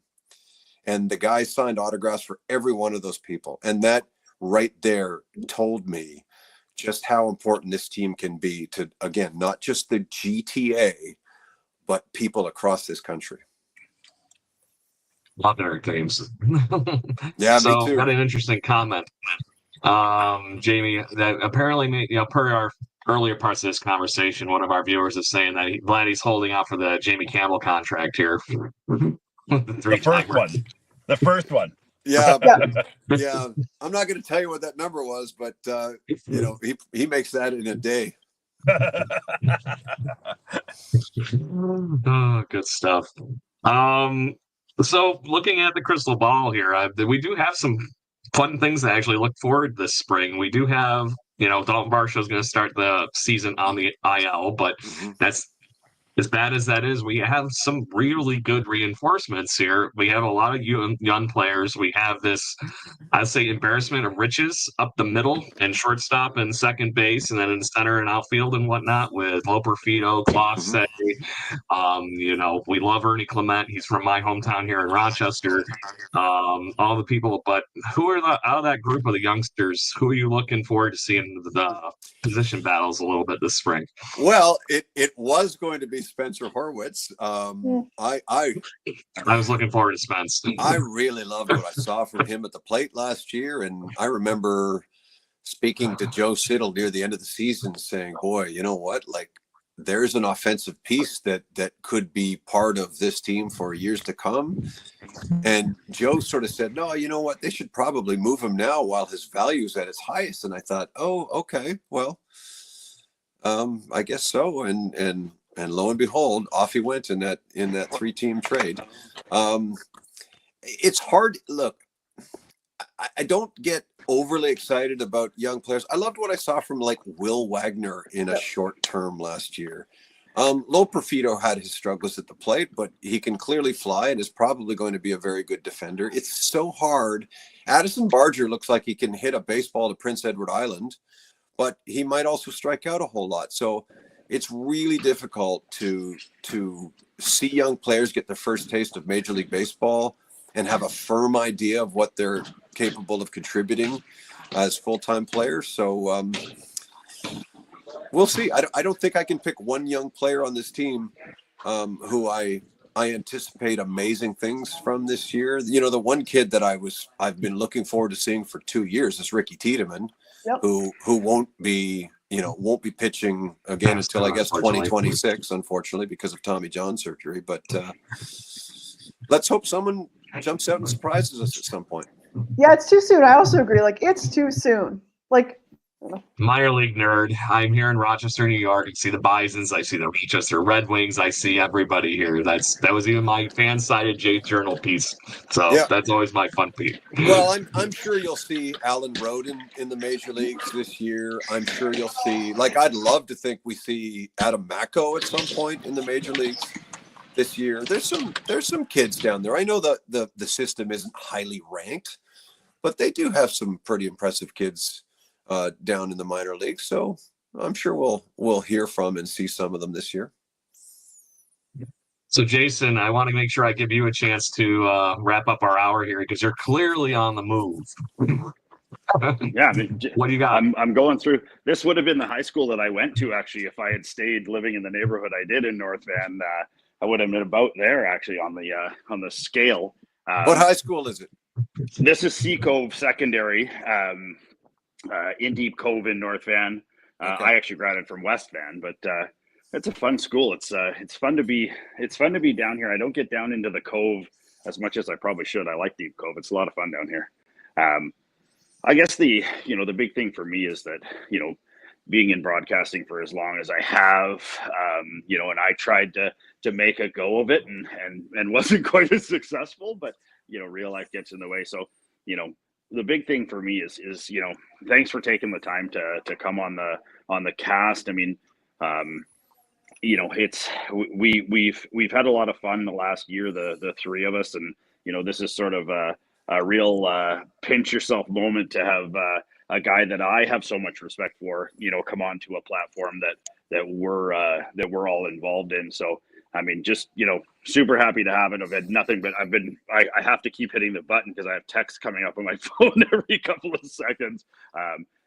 And the guy signed autographs for every one of those people. And that right there told me just how important this team can be to, again, not just the GTA, but people across this country. Love Eric Thames. Yeah, so me too. Got an interesting comment, Jamie. That apparently, per our earlier parts of this conversation, one of our viewers is saying that Vladdy's holding out for the Jamie Campbell contract here. The first one. Yeah. Yeah. I'm not going to tell you what that number was, but he makes that in a day. Oh, good stuff. So looking at the crystal ball here, we do have some fun things to actually look forward this spring. We do have, Dalton Varsho is going to start the season on the IL, but that's, as bad as that is, we have some really good reinforcements here. We have a lot of young players. We have this, I'd say, embarrassment of riches up the middle and shortstop and second base, and then in center and outfield and whatnot with Loperfido, Clase. We love Ernie Clement. He's from my hometown here in Rochester. All the people, but who are out of that group of the youngsters? Who are you looking forward to seeing the position battles a little bit this spring? Well, it was going to be Spencer Horwitz. I was looking forward to Spence. I really loved what I saw from him at the plate last year, and I remember speaking to Joe Siddle near the end of the season, saying, "Boy, you know what? Like, there's an offensive piece that could be part of this team for years to come. And Joe sort of said, no, you know what? They should probably move him now while his value is at its highest. And I thought, oh, okay, well, I guess so. And lo and behold, off he went in that 3-team trade. It's hard. Look, I don't get overly excited about young players. I loved what I saw from like Will Wagner in a short term last year. Lo Perfido had his struggles at the plate, but he can clearly fly and is probably going to be a very good defender. It's so hard. Addison Barger looks like he can hit a baseball to Prince Edward Island, but he might also strike out a whole lot. So it's really difficult to see young players get their first taste of Major League Baseball and have a firm idea of what they're capable of contributing as full-time players. So we'll see. I don't think I can pick one young player on this team who I anticipate amazing things from this year. You know, the one kid that I've been looking forward to seeing for 2 years is Ricky Tiedemann, who won't be pitching again until I guess 2026, unfortunately, because of Tommy John surgery. But let's hope someone jumps out and surprises us at some point. Yeah, it's too soon. I also agree. Like, it's too soon. Like, minor league nerd. I'm here in Rochester, New York. I see the Bisons. I see the Rochester Red Wings. I see everybody here. That was even my fan-sided J Journal piece. So that's always my fun piece. Well, I'm sure you'll see Alan Roden in the major leagues this year. I'm sure you'll see, like, I'd love to think we see Adam Macko at some point in the major leagues this year. There's some kids down there. I know the system isn't highly ranked, but they do have some pretty impressive kids down in the minor leagues. So I'm sure we'll hear from and see some of them this year. So Jason, I want to make sure I give you a chance to wrap up our hour here because you're clearly on the move. Yeah, I mean, what do you got? I'm going through. This would have been the high school that I went to actually. If I had stayed living in the neighborhood I did in North Van, I would have been about there actually on the scale. What high school is it? This is Sea Cove Secondary, in Deep Cove in North Van. Okay. I actually graduated from West Van, but it's a fun school. It's fun to be down here. I don't get down into the Cove as much as I probably should. I like Deep Cove. It's a lot of fun down here. I guess the big thing for me is that, being in broadcasting for as long as I have, and I tried to make a go of it and wasn't quite as successful, but real life gets in the way. So, the big thing for me is thanks for taking the time to come on the cast. I mean, it's we've had a lot of fun the last year, the three of us, and this is sort of a real pinch yourself moment to have a guy that I have so much respect for, come on to a platform that we're all involved in. So, I mean, just, super happy to have it. I've had nothing, but I have to keep hitting the button because I have texts coming up on my phone every couple of seconds.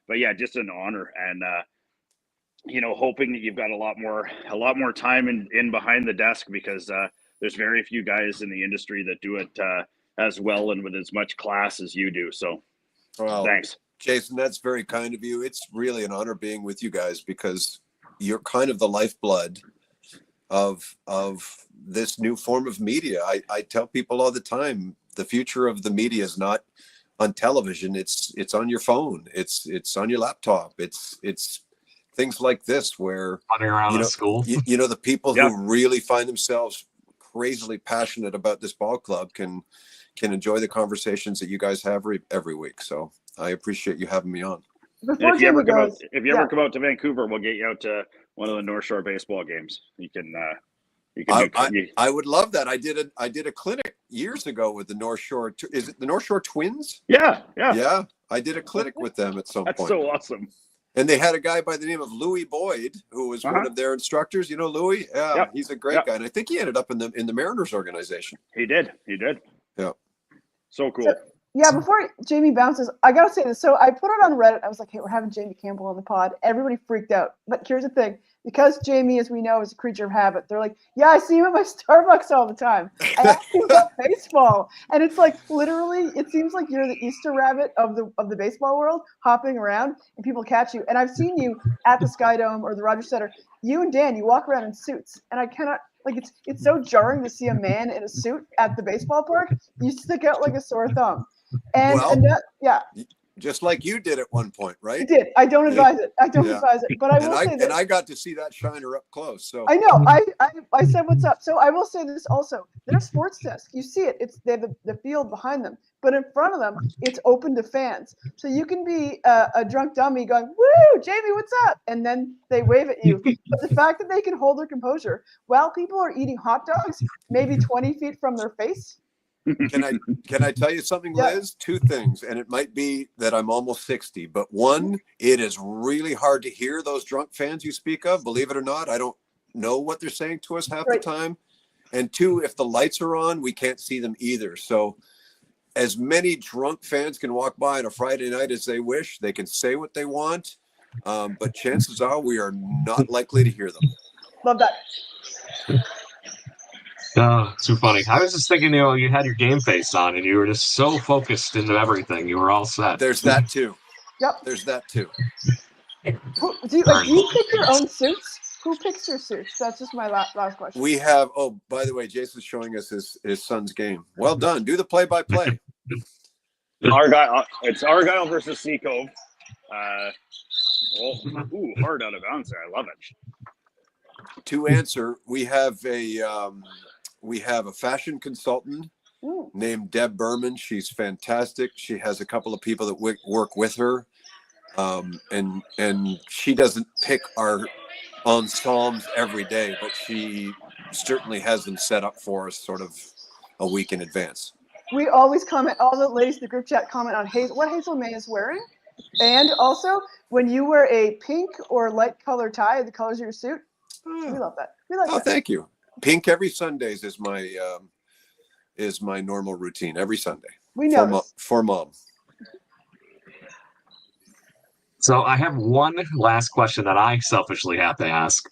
But yeah, just an honor. And, hoping that you've got a lot more time in behind the desk because there's very few guys in the industry that do it as well and with as much class as you do. So thanks. Jason, that's very kind of you. It's really an honor being with you guys because you're kind of the lifeblood of this new form of media. I tell people all the time, the future of the media is not on television. It's on your phone. It's on your laptop. It's things like this where running around the school. The people who really find themselves crazily passionate about this ball club can enjoy the conversations that you guys have every week. So I appreciate you having me on. If you ever come out to Vancouver, we'll get you out to one of the North Shore baseball games. I would love that. I did a clinic years ago with the North Shore. Is it the North Shore Twins? Yeah. I did a clinic with them at some point. That's so awesome. And they had a guy by the name of Louis Boyd, who was one of their instructors. You know Louis? Yeah, he's a great guy, and I think he ended up in the Mariners organization. He did. Yeah. So cool. Yeah, before Jamie bounces, I gotta say this. So I put it on Reddit. I was like, "Hey, we're having Jamie Campbell on the pod." Everybody freaked out. But here's the thing: because Jamie, as we know, is a creature of habit, they're like, "Yeah, I see him at my Starbucks all the time. I ask him about baseball," and it's like literally, it seems like you're the Easter rabbit of the baseball world, hopping around, and people catch you. And I've seen you at the Sky Dome or the Rogers Center. You and Dan, you walk around in suits, and I cannot. Like it's so jarring to see a man in a suit at the baseball park. You stick out like a sore thumb. And that, yeah, just like you did at one point, I right? did. I don't advise it. I don't Yeah. advise it. But I will say this. And I got to see that shiner up close. So I know. I said what's up. So I will say this also. Their sports desk, you see it. They have the field behind them, but in front of them, it's open to fans. So you can be a drunk dummy going, "Woo, Jamie, what's up?" And then they wave at you. But the fact that they can hold their composure while people are eating hot dogs, maybe 20 feet from their face. Can I tell you something, Liz? Two things, and it might be that I'm almost 60, but one, it is really hard to hear those drunk fans you speak of. Believe it or not, I don't know what they're saying to us half the time. And two, if the lights are on, we can't see them either. So as many drunk fans can walk by on a Friday night as they wish, they can say what they want, but chances are we are not likely to hear them. Love that. Oh, too funny. I was just thinking, you had your game face on and you were just so focused into everything. You were all set. There's that too. Yep. There's that too. Do you pick your own suits? Who picks your suits? That's just my last question. We have, by the way, Jason's showing us his son's game. Well done. Do the play-by-play. Argyle. It's Argyle versus Sea Cove. Hard out of bounds there. I love it. To answer, we have a fashion consultant named Deb Berman. She's fantastic. She has a couple of people that work with her, and she doesn't pick our ensembles every day, but she certainly has them set up for us sort of a week in advance. We always comment, all the ladies in the group chat comment on what Hazel May is wearing, and also when you wear a pink or light color tie, the colors of your suit. We love that. We like that. Thank you. Pink every Sundays is my normal routine every Sunday. We know for mom. So I have one last question that I selfishly have to ask.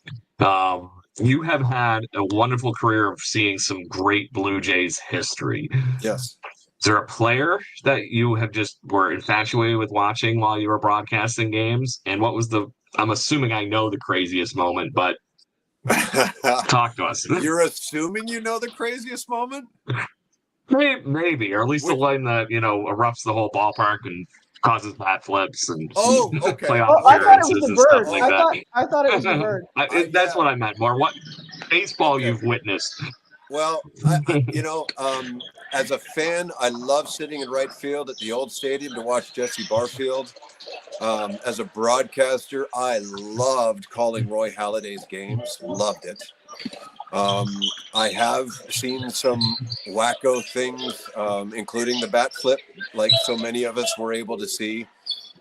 You have had a wonderful career of seeing some great Blue Jays history. Yes. Is there a player that you have just were infatuated with watching while you were broadcasting games? And what was I'm assuming I know the craziest moment, but talk to us. You're assuming you know the craziest moment? Maybe, or at least the one that, erupts the whole ballpark and causes bat flips and playoff appearances and stuff like that. I thought it was the bird. That's what I meant more. What baseball you've witnessed? Well, as a fan, I love sitting in right field at the old stadium to watch Jesse Barfield. As a broadcaster, I loved calling Roy Halladay's games. Loved it. I have seen some wacko things, including the bat flip, like so many of us were able to see.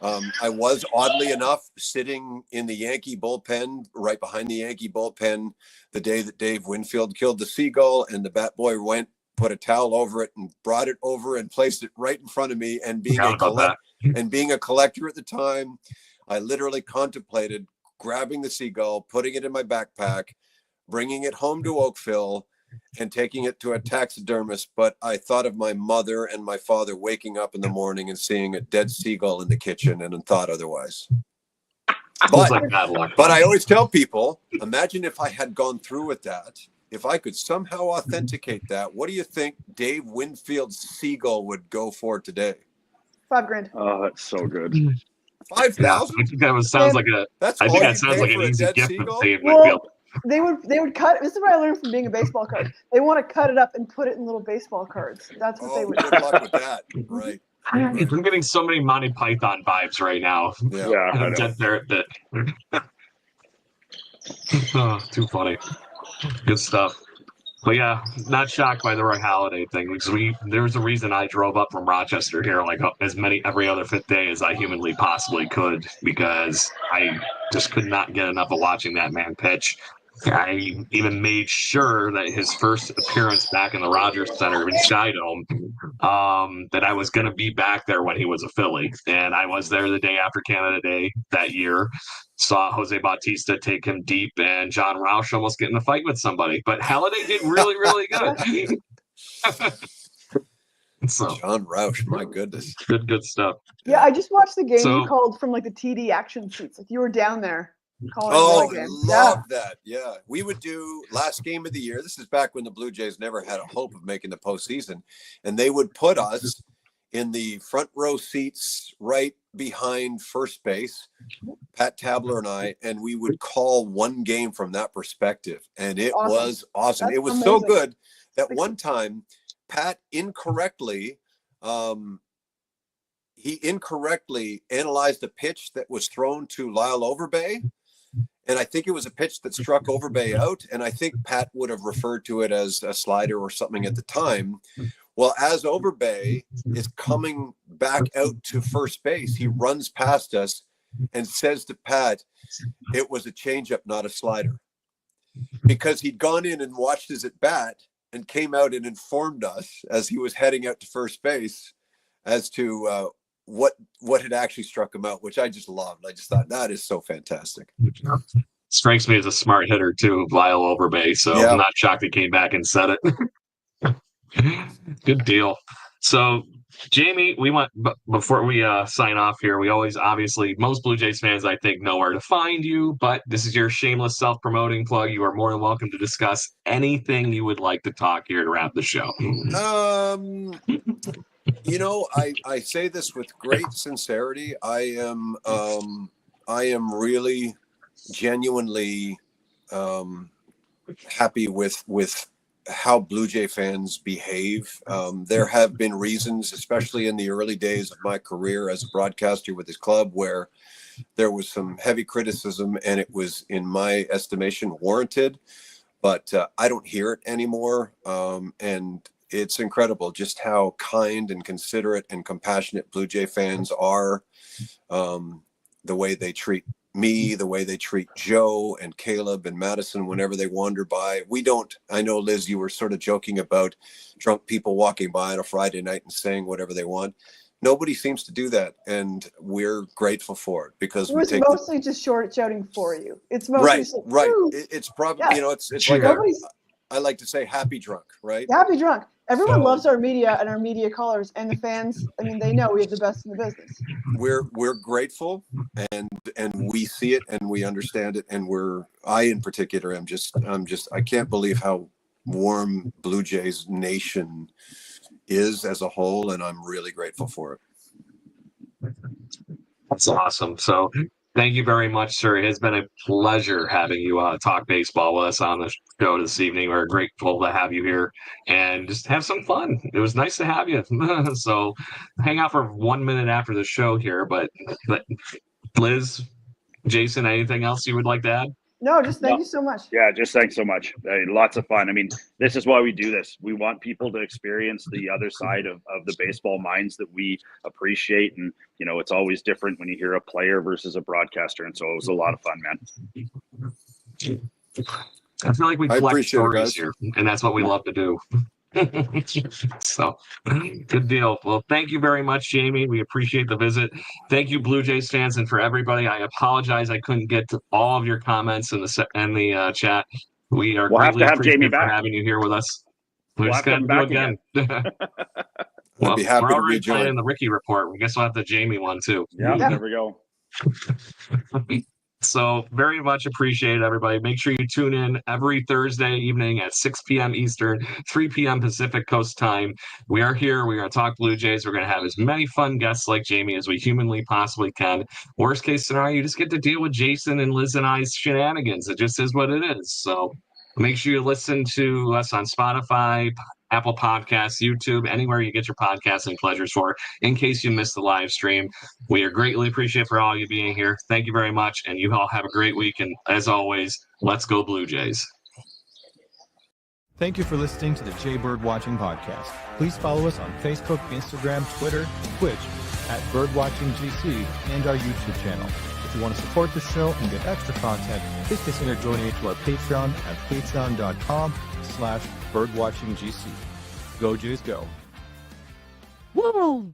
I was, oddly enough, sitting in the Yankee bullpen, right behind the Yankee bullpen, the day that Dave Winfield killed the seagull, and the bat boy put a towel over it and brought it over and placed it right in front of me. And being a collector at the time, I literally contemplated grabbing the seagull, putting it in my backpack, bringing it home to Oakville, and taking it to a taxidermist. But I thought of my mother and my father waking up in the morning and seeing a dead seagull in the kitchen and thought otherwise. But I always tell people, imagine if I had gone through with that, if I could somehow authenticate that, what do you think Dave Winfield's seagull would go for today? $5,000. Oh, that's so good. 5,000? I think that sounds like an easy gift for Dave Winfield. They would cut. This is what I learned from being a baseball card. They want to cut it up and put it in little baseball cards. That's what they would do. Good luck with that. Right. I'm getting so many Monty Python vibes right now. Yeah. I'm dead there at that. Oh, too funny. Good stuff. But yeah, not shocked by the Roy Halladay thing because there's a reason I drove up from Rochester here like every other fifth day as I humanly possibly could because I just could not get enough of watching that man pitch. I even made sure that his first appearance back in the Rogers Center in Skydome, that I was going to be back there when he was a Philly. And I was there the day after Canada Day that year. Saw Jose Bautista take him deep and John Roush almost get in a fight with somebody. But Halladay did really, really good. So, John Roush, my goodness. Good stuff. Yeah, I just watched the game So- you called from like the TD action seats. Like you were down there calling Oh, the I game. love that. Yeah. We would do last game of the year. This is back when the Blue Jays never had a hope of making the postseason. And they would put us in the front row seats right behind first base, Pat Tabler and I, and we would call one game from that perspective. And it was awesome. That's it was so amazing. good that one time Pat incorrectly analyzed a pitch that was thrown to Lyle Overbay. And I think it was a pitch that struck Overbay out. And I think Pat would have referred to it as a slider or something at the time. Well, as Overbay is coming back out to first base, he runs past us and says to Pat, it was a changeup, not a slider. Because he'd gone in and watched his at bat and came out and informed us as he was heading out to first base as to what had actually struck him out, which I just loved. I just thought that is so fantastic. Strikes me as a smart hitter too, Lyle Overbay. So Yeah. I'm not shocked he came back and said it. Good deal. So Jamie, we want before we sign off here, we always obviously most Blue Jays fans I think know where to find you, but this is your shameless self-promoting plug. You are more than welcome to discuss anything you would like to talk here to wrap the show. You know, I say this with great sincerity. I am really genuinely happy with how Blue Jay fans behave. There have been reasons, especially in the early days of my career as a broadcaster with this club, where there was some heavy criticism and it was, in my estimation, warranted. But I don't hear it anymore. And it's incredible just how kind and considerate and compassionate Blue Jay fans are. The way they treat me, the way they treat Joe and Caleb and Madison whenever they wander by. I know, Liz, you were sort of joking about drunk people walking by on a Friday night and saying whatever they want. Nobody seems to do that, and we're grateful for it because It was mostly just shouting for you. It's mostly right. Woo! It's probably, Yeah. you know, it's Sure. like I like to say happy drunk, right? Happy drunk. Everyone So- loves our media and our media callers and the fans. I mean, they know we have the best in the business. We're grateful and we see it and we understand it, and I in particular am just I can't believe how warm Blue Jays Nation is as a whole, and I'm really grateful for it. That's awesome. So thank you very much, sir. It has been a pleasure having you talk baseball with us on the show this evening. We're grateful to have you here and just have some fun. It was nice to have you. So hang out for 1 minute after the show here. But Liz, Jason, anything else you would like to add? No, just thank you so much. Yeah, just thanks so much. Lots of fun. I mean, this is why we do this. We want people to experience the other side of the baseball minds that we appreciate. And, you know, it's always different when you hear a player versus a broadcaster. And so it was a lot of fun, man. I feel like we I collect appreciate it, stories guys. here, and that's what we love to do. So good deal. Well, thank you very much, Jamie. We appreciate the visit. Thank you, Blue Jays fans, and for everybody. I apologize I couldn't get to all of your comments in the chat. We are We'll have greatly to have Jamie appreciative for back. having you here with us. We're We'll just have to gonna have do him it again. I'd be happy we're to already planning rejoin. the Ricky report. I guess we'll have the Jamie one too. Yeah, there we go. So very much appreciate it, everybody. Make sure you tune in every Thursday evening at 6 p.m. Eastern, 3 p.m. Pacific Coast time. We are here. We're going to talk Blue Jays. We're going to have as many fun guests like Jamie as we humanly possibly can. Worst case scenario, you just get to deal with Jason and Liz and I's shenanigans. It just is what it is. So make sure you listen to us on Spotify, Apple Podcasts, YouTube, anywhere you get your podcasting pleasures for, in case you missed the live stream. We are greatly appreciative for all you being here. Thank you very much, and you all have a great week. And as always, let's go Blue Jays. Thank you for listening to the Jay Bird Watching Podcast. Please follow us on Facebook, Instagram, Twitter, Twitch at BirdwatchingGC, and our YouTube channel. If you want to support the show and get extra content, please consider joining to our Patreon at patreon.com/birdwatchinggc. Go Jays, go. Woo!